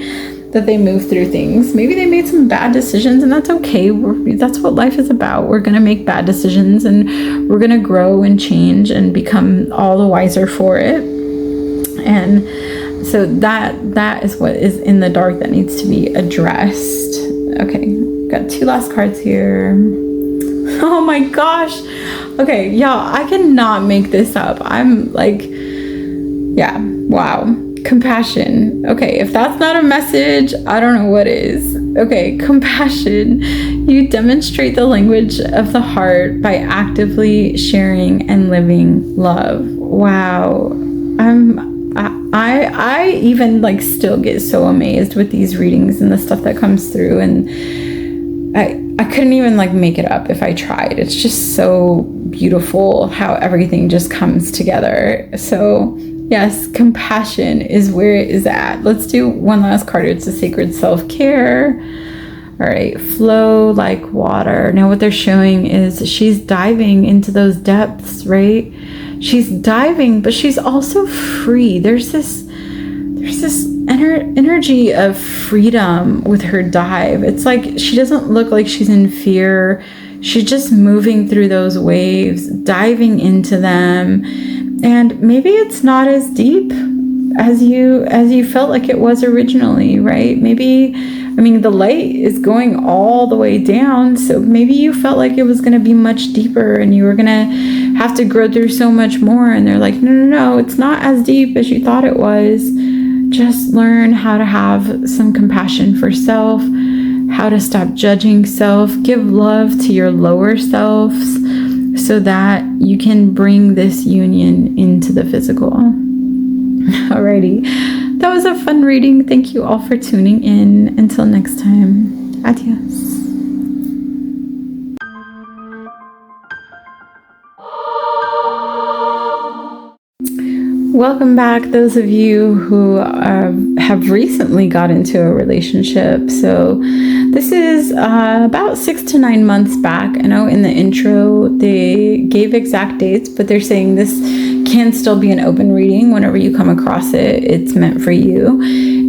that they move through things. Maybe they made some bad decisions, and that's okay. That's what life is about. We're gonna make bad decisions, and we're gonna grow and change and become all the wiser for it. And so that is what is in the dark that needs to be addressed. Okay, got 2 last cards here. Oh my gosh. Okay, y'all, I cannot make this up. I'm like, yeah, wow. Compassion. Okay, if that's not a message, I don't know what is. Okay, compassion. You demonstrate the language of the heart by actively sharing and living love. Wow. I even like still get so amazed with these readings and the stuff that comes through, and I couldn't even like make it up if I tried. It's just so beautiful how everything just comes together. So yes, compassion is where it is at. Let's do one last card. It's a sacred self-care. All right, flow like water. Now what they're showing is she's diving into those depths, right? She's diving, but she's also free. There's this energy of freedom with her dive. It's like she doesn't look like she's in fear. She's just moving through those waves, diving into them. And maybe it's not as deep as you felt like it was originally, right? Maybe, I mean, the light is going all the way down, so maybe you felt like it was going to be much deeper and you were going to have to grow through so much more. And they're like, no, it's not as deep as you thought it was. Just learn how to have some compassion for self, how to stop judging self, give love to your lower selves so that you can bring this union into the physical. Alrighty, that was a fun reading. Thank you all for tuning in. Until next time, adios. Welcome back, those of you who have recently got into a relationship. So this is about 6 to 9 months back. I know in the intro they gave exact dates, but they're saying this can still be an open reading. Whenever you come across it, it's meant for you.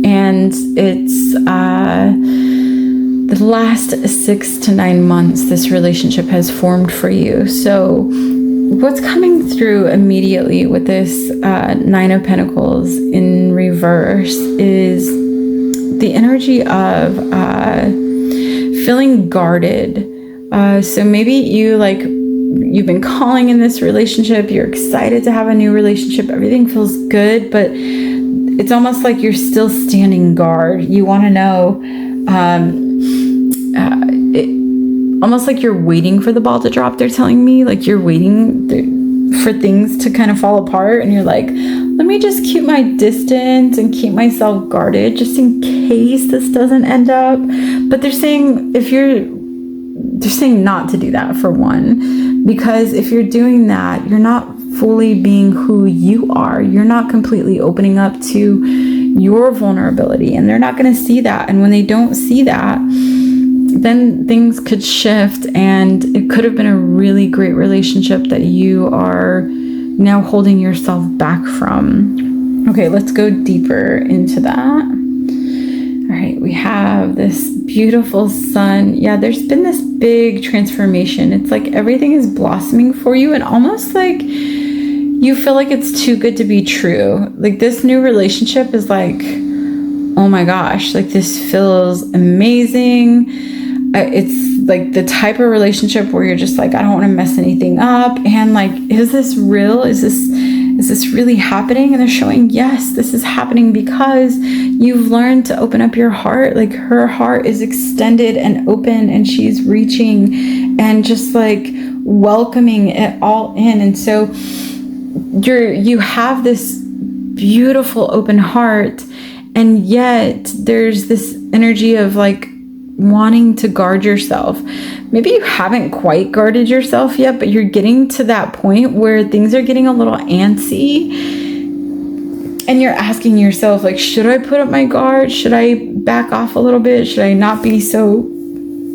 And it's the last 6 to 9 months this relationship has formed for you. So what's coming through immediately with this 9 of Pentacles in reverse is the energy of feeling guarded. So maybe you've been calling in this relationship, you're excited to have a new relationship, everything feels good, but it's almost like you're still standing guard. You want to know, almost like you're waiting for the ball to drop, they're telling me. Like you're waiting for things to kind of fall apart, and you're like, let me just keep my distance and keep myself guarded just in case this doesn't end up. But they're saying not to do that, for one, because if you're doing that, you're not fully being who you are. You're not completely opening up to your vulnerability, and they're not going to see that. And when they don't see that, then things could shift, and it could have been a really great relationship that you are now holding yourself back from. Okay, let's go deeper into that. All right, we have this beautiful sun. Yeah, there's been this big transformation. It's like everything is blossoming for you, and almost like you feel like it's too good to be true. Like this new relationship is like, oh my gosh, like this feels amazing. It's like the type of relationship where you're just like, I don't want to mess anything up. And like, is this real? Is this really happening? And they're showing, yes, this is happening because you've learned to open up your heart. Like her heart is extended and open, and she's reaching and just like welcoming it all in. And so you have this beautiful open heart, and yet there's this energy of like wanting to guard yourself. Maybe you haven't quite guarded yourself yet, but you're getting to that point where things are getting a little antsy, and you're asking yourself, like, should I put up my guard? Should I back off a little bit? Should I not be so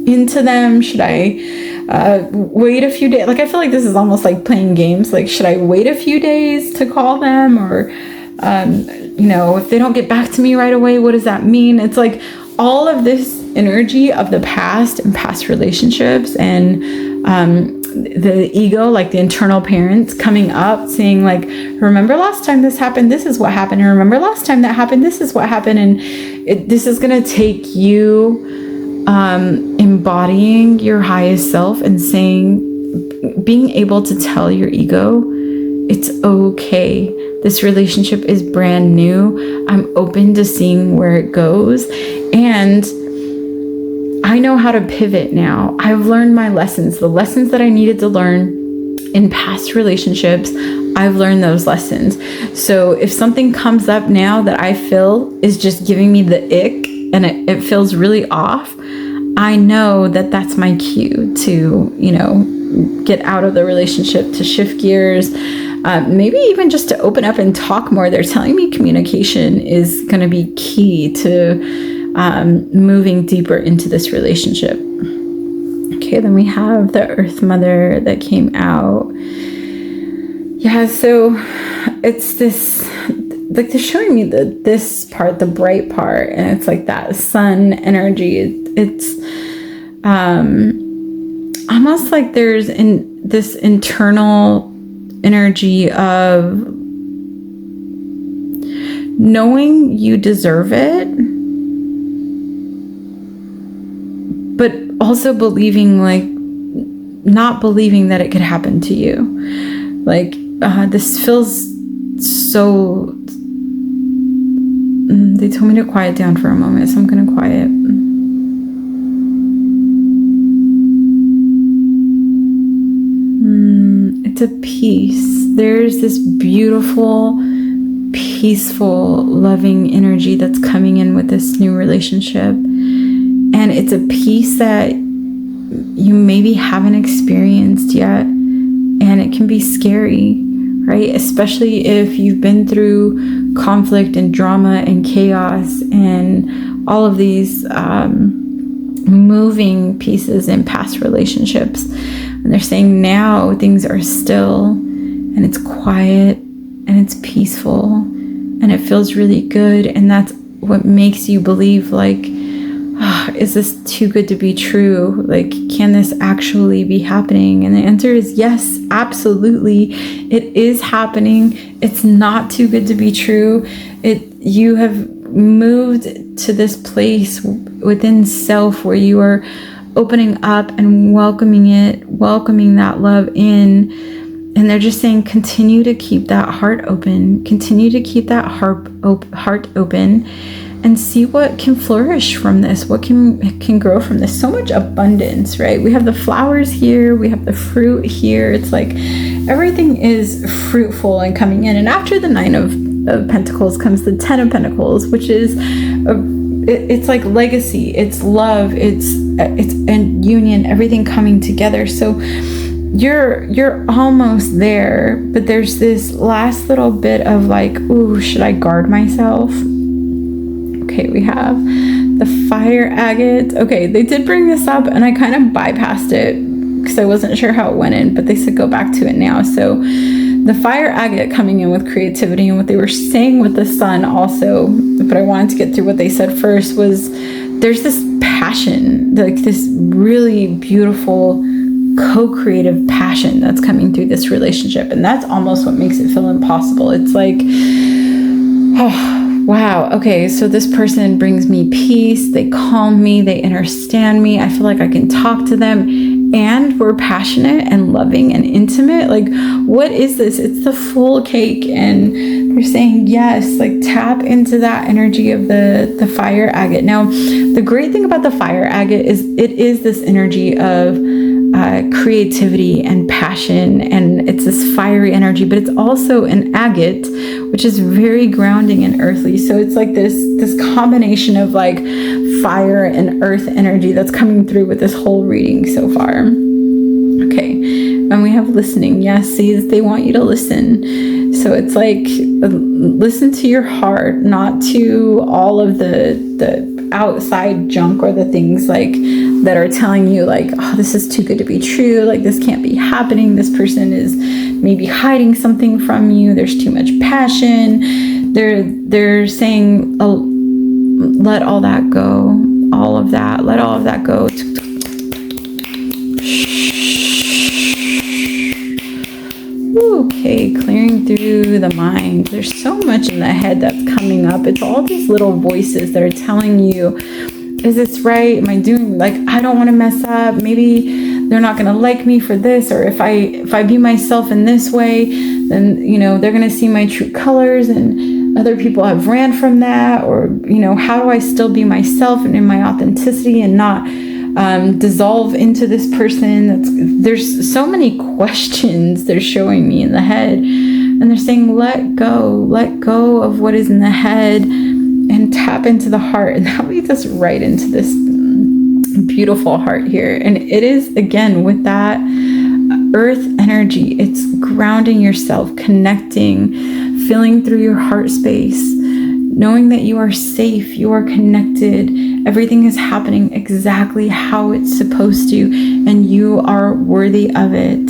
into them? Should I wait a few days? Like, I feel like this is almost like playing games. Like, should I wait a few days to call them? Or, if they don't get back to me right away, what does that mean? It's like all of this energy of the past and past relationships and the ego, like the internal parents coming up saying like, remember last time this happened, this is what happened. And remember last time that happened, this is what happened. And this is going to take you embodying your highest self and being able to tell your ego, it's okay. This relationship is brand new. I'm open to seeing where it goes. And I know how to pivot now. I've learned my lessons, the lessons that I needed to learn in past relationships. I've learned those lessons. So if something comes up now that I feel is just giving me the ick and it feels really off, I know that that's my cue to, get out of the relationship, to shift gears, maybe even just to open up and talk more. They're telling me communication is going to be key to moving deeper into this relationship. Okay, then we have the Earth Mother that came out. Yeah, so it's this, like they're showing me this part, the bright part, and it's like that sun energy. It's almost like there's this internal energy of knowing you deserve it, but also believing, like, not believing that it could happen to you. Like, this feels so... They told me to quiet down for a moment, so I'm going to quiet. It's a peace. There's this beautiful, peaceful, loving energy that's coming in with this new relationship. And it's a peace that you maybe haven't experienced yet. And it can be scary, right? Especially if you've been through conflict and drama and chaos and all of these moving pieces in past relationships. And they're saying now things are still and it's quiet and it's peaceful and it feels really good. And that's what makes you believe, like, is this too good to be true? Like, can this actually be happening? And the answer is yes, absolutely. It is happening. It's not too good to be true. You have moved to this place within self where you are opening up and welcoming that love in. And they're just saying, continue to keep that heart open, continue to keep that heart open, and see what can flourish from this, what can grow from this. So much abundance, right? We have the flowers here, we have the fruit here. It's like everything is fruitful and coming in. And after the Nine of Pentacles comes the Ten of Pentacles, which is it's like legacy, it's love, it's and union, everything coming together. So you're almost there, but there's this last little bit of like, ooh, should I guard myself? Okay, we have the fire agate. Okay, they did bring this up and I kind of bypassed it because I wasn't sure how it went in, but they said go back to it now. So the fire agate coming in with creativity, and what they were saying with the sun also, but I wanted to get through what they said first, was there's this passion, like this really beautiful co-creative passion that's coming through this relationship. And that's almost what makes it feel impossible. It's like, oh, wow, okay, so this person brings me peace, they calm me, they understand me, I feel like I can talk to them, and we're passionate and loving and intimate. Like, what is this? It's the full cake. And they're saying, yes, like tap into that energy of the fire agate. Now, the great thing about the fire agate is it is this energy of creativity and passion, and it's this fiery energy, but it's also an agate, which is very grounding and earthly. So it's like this combination of like fire and earth energy that's coming through with this whole reading so far. Okay, and we have listening. Yes, see, they want you to listen. So it's like listen to your heart, not to all of the outside junk, or the things like that are telling you like, oh, this is too good to be true, like this can't be happening, this person is maybe hiding something from you, there's too much passion. They're saying, oh, let all that go, all of that, let all of that go. Okay, clearing through the mind. There's so much in the head that's coming up. It's all these little voices that are telling you, is this right? Am I doing, like, I don't want to mess up. Maybe they're not going to like me for this. Or if I be myself in this way, then, you know, they're going to see my true colors, and other people have ran from that. Or, you know, how do I still be myself and in my authenticity and not dissolve into this person? There's so many questions they're showing me in the head, and they're saying, let go of what is in the head and tap into the heart. And that leads us right into this beautiful heart here. And it is, again, with that earth energy, it's grounding yourself, connecting, feeling through your heart space, knowing that you are safe, you are connected, everything is happening exactly how it's supposed to, and you are worthy of it.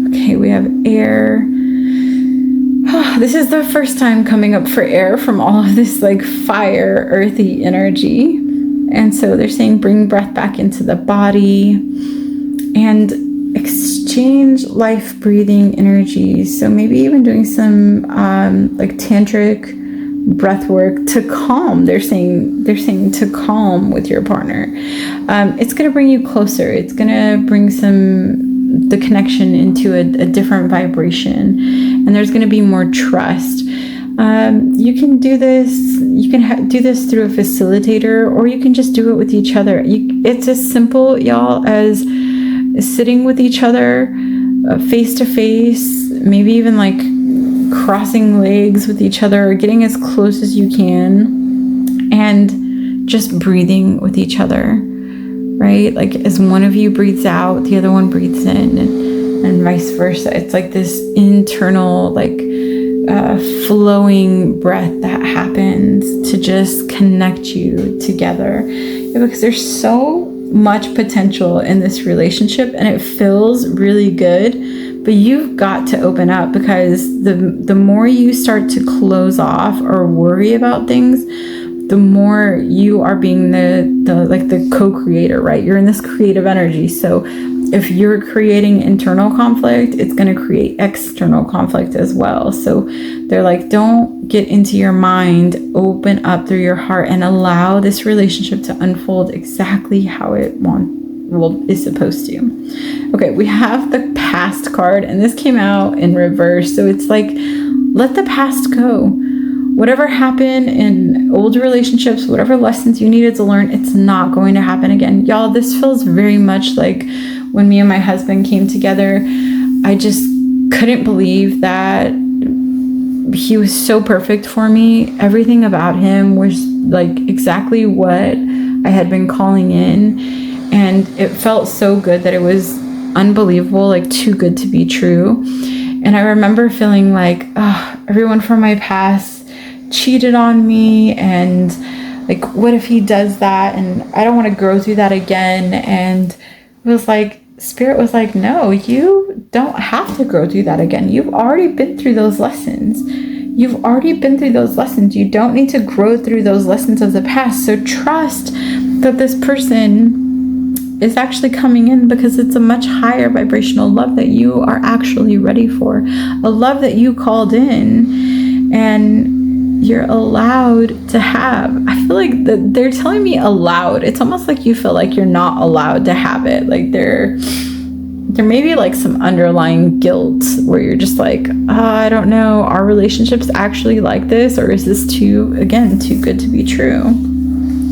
Okay, we have air. This is the first time coming up for air from all of this like fire, earthy energy. And so they're saying bring breath back into the body and exchange life breathing energies. So maybe even doing some like tantric breath work to calm. They're saying to calm with your partner. It's going to bring you closer. It's going to bring the connection into a different vibration, and there's going to be more trust. You can do this. You can do this through a facilitator, or you can just do it with each other. It's as simple, y'all, as sitting with each other face to face, maybe even like crossing legs with each other, or getting as close as you can, and just breathing with each other, right? Like as one of you breathes out, the other one breathes in, and vice versa. It's like this internal, like flowing breath that happens to just connect you together, because there's so much potential in this relationship and it feels really good, but you've got to open up, because the more you start to close off or worry about things, the more you are being the co-creator, right? You're in this creative energy. So if you're creating internal conflict, it's going to create external conflict as well. So they're like, don't get into your mind, open up through your heart and allow this relationship to unfold exactly how it is supposed to. Okay, we have the past card, and this came out in reverse. So it's like, let the past go. Whatever happened in old relationships, whatever lessons you needed to learn, it's not going to happen again. Y'all, this feels very much like when me and my husband came together. I just couldn't believe that he was so perfect for me. Everything about him was like exactly what I had been calling in. And it felt so good that it was unbelievable, like too good to be true. And I remember feeling like, everyone from my past cheated on me, and like, what if he does that? And I don't want to go through that again. And it was like, Spirit was like, no, you don't have to go through that again. You've already been through those lessons. You don't need to grow through those lessons of the past. So trust that this person is actually coming in, because it's a much higher vibrational love that you are actually ready for, a love that you called in and you're allowed to have. I feel like they're telling me allowed. It's almost like you feel like you're not allowed to have it. Like there may be like some underlying guilt where you're just like, I don't know, are relationships actually like this, or is this too good to be true?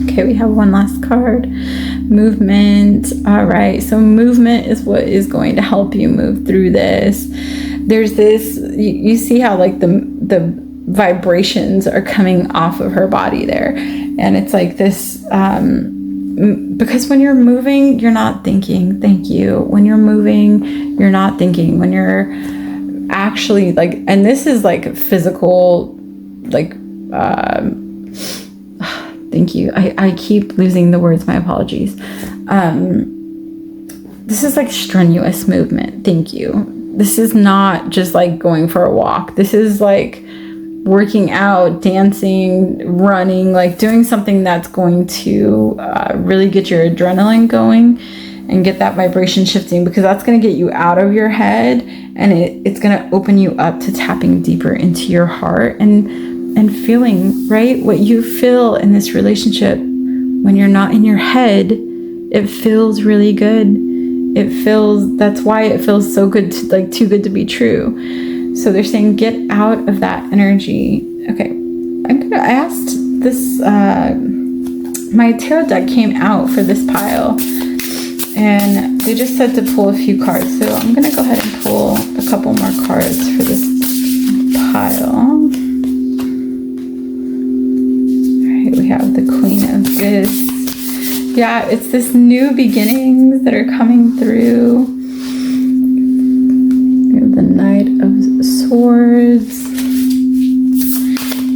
Okay, we have one last card. Movement. All right, so movement is what is going to help you move through this. There's this, you see how like the vibrations are coming off of her body there, and it's like this because when you're moving, you're not thinking. Thank you. When you're moving, you're not thinking. When you're actually like, and this is like physical, like Thank you. I keep losing the words. My apologies. This is like strenuous movement. Thank you. This is not just like going for a walk. This is like working out, dancing, running, like doing something that's going to really get your adrenaline going and get that vibration shifting, because that's going to get you out of your head, and it's going to open you up to tapping deeper into your heart and feeling, right? What you feel in this relationship when you're not in your head, it feels really good. That's why it feels so good, like too good to be true. So they're saying, get out of that energy. Okay, I asked this, my tarot deck came out for this pile, and they just said to pull a few cards. So I'm gonna go ahead and pull a couple more cards for this pile. All right, we have the Queen of Gifts. Yeah, it's this new beginnings that are coming through. The Knight of Swords.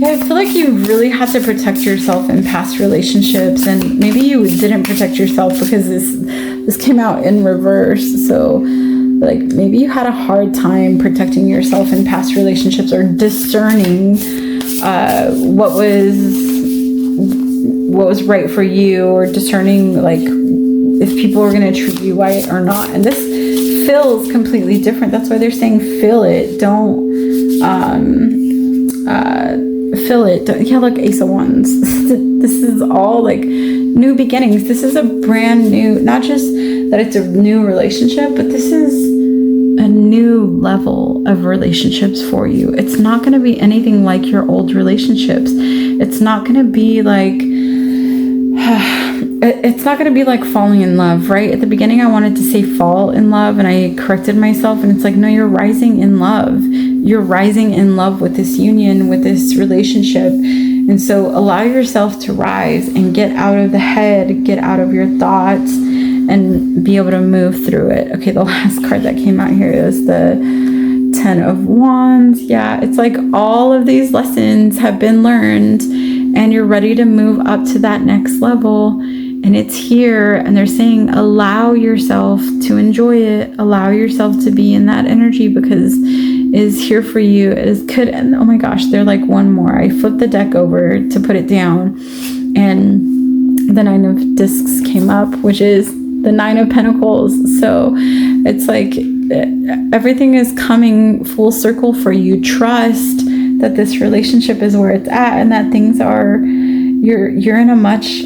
Yeah, I feel like you really had to protect yourself in past relationships, and maybe you didn't protect yourself because this came out in reverse. So like maybe you had a hard time protecting yourself in past relationships, or discerning what was right for you, or discerning like if people were going to treat you right or not. And this feels completely different. That's why they're saying feel it. Don't feel it. Yeah, look, Ace of Wands. This is all like new beginnings. This is a brand new, not just that it's a new relationship, but this is a new level of relationships for you. It's not going to be anything like your old relationships. It's not going to be like it's not going to be like falling in love, right? At the beginning, I wanted to say fall in love, and I corrected myself, and it's like, no, you're rising in love. You're rising in love with this union, with this relationship. And so allow yourself to rise and get out of the head, get out of your thoughts, and be able to move through it. Okay, the last card that came out here is the Ten of Wands. Yeah, it's like all of these lessons have been learned, and you're ready to move up to that next level, and it's here. And they're saying allow yourself to enjoy it, allow yourself to be in that energy, because it is here for you. It is good. And oh my gosh, they're like one more. I flipped the deck over to put it down, and the Nine of Discs came up, which is the Nine of Pentacles. So it's like everything is coming full circle for you. Trust that this relationship is where it's at, and that things are, you're in a much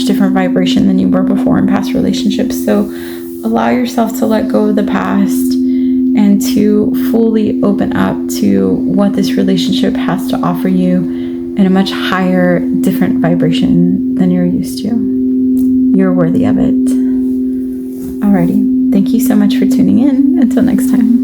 different vibration than you were before in past relationships. So allow yourself to let go of the past and to fully open up to what this relationship has to offer you in a much higher, different vibration than you're used to. You're worthy of it. Alrighty. Thank you so much for tuning in. Until next time.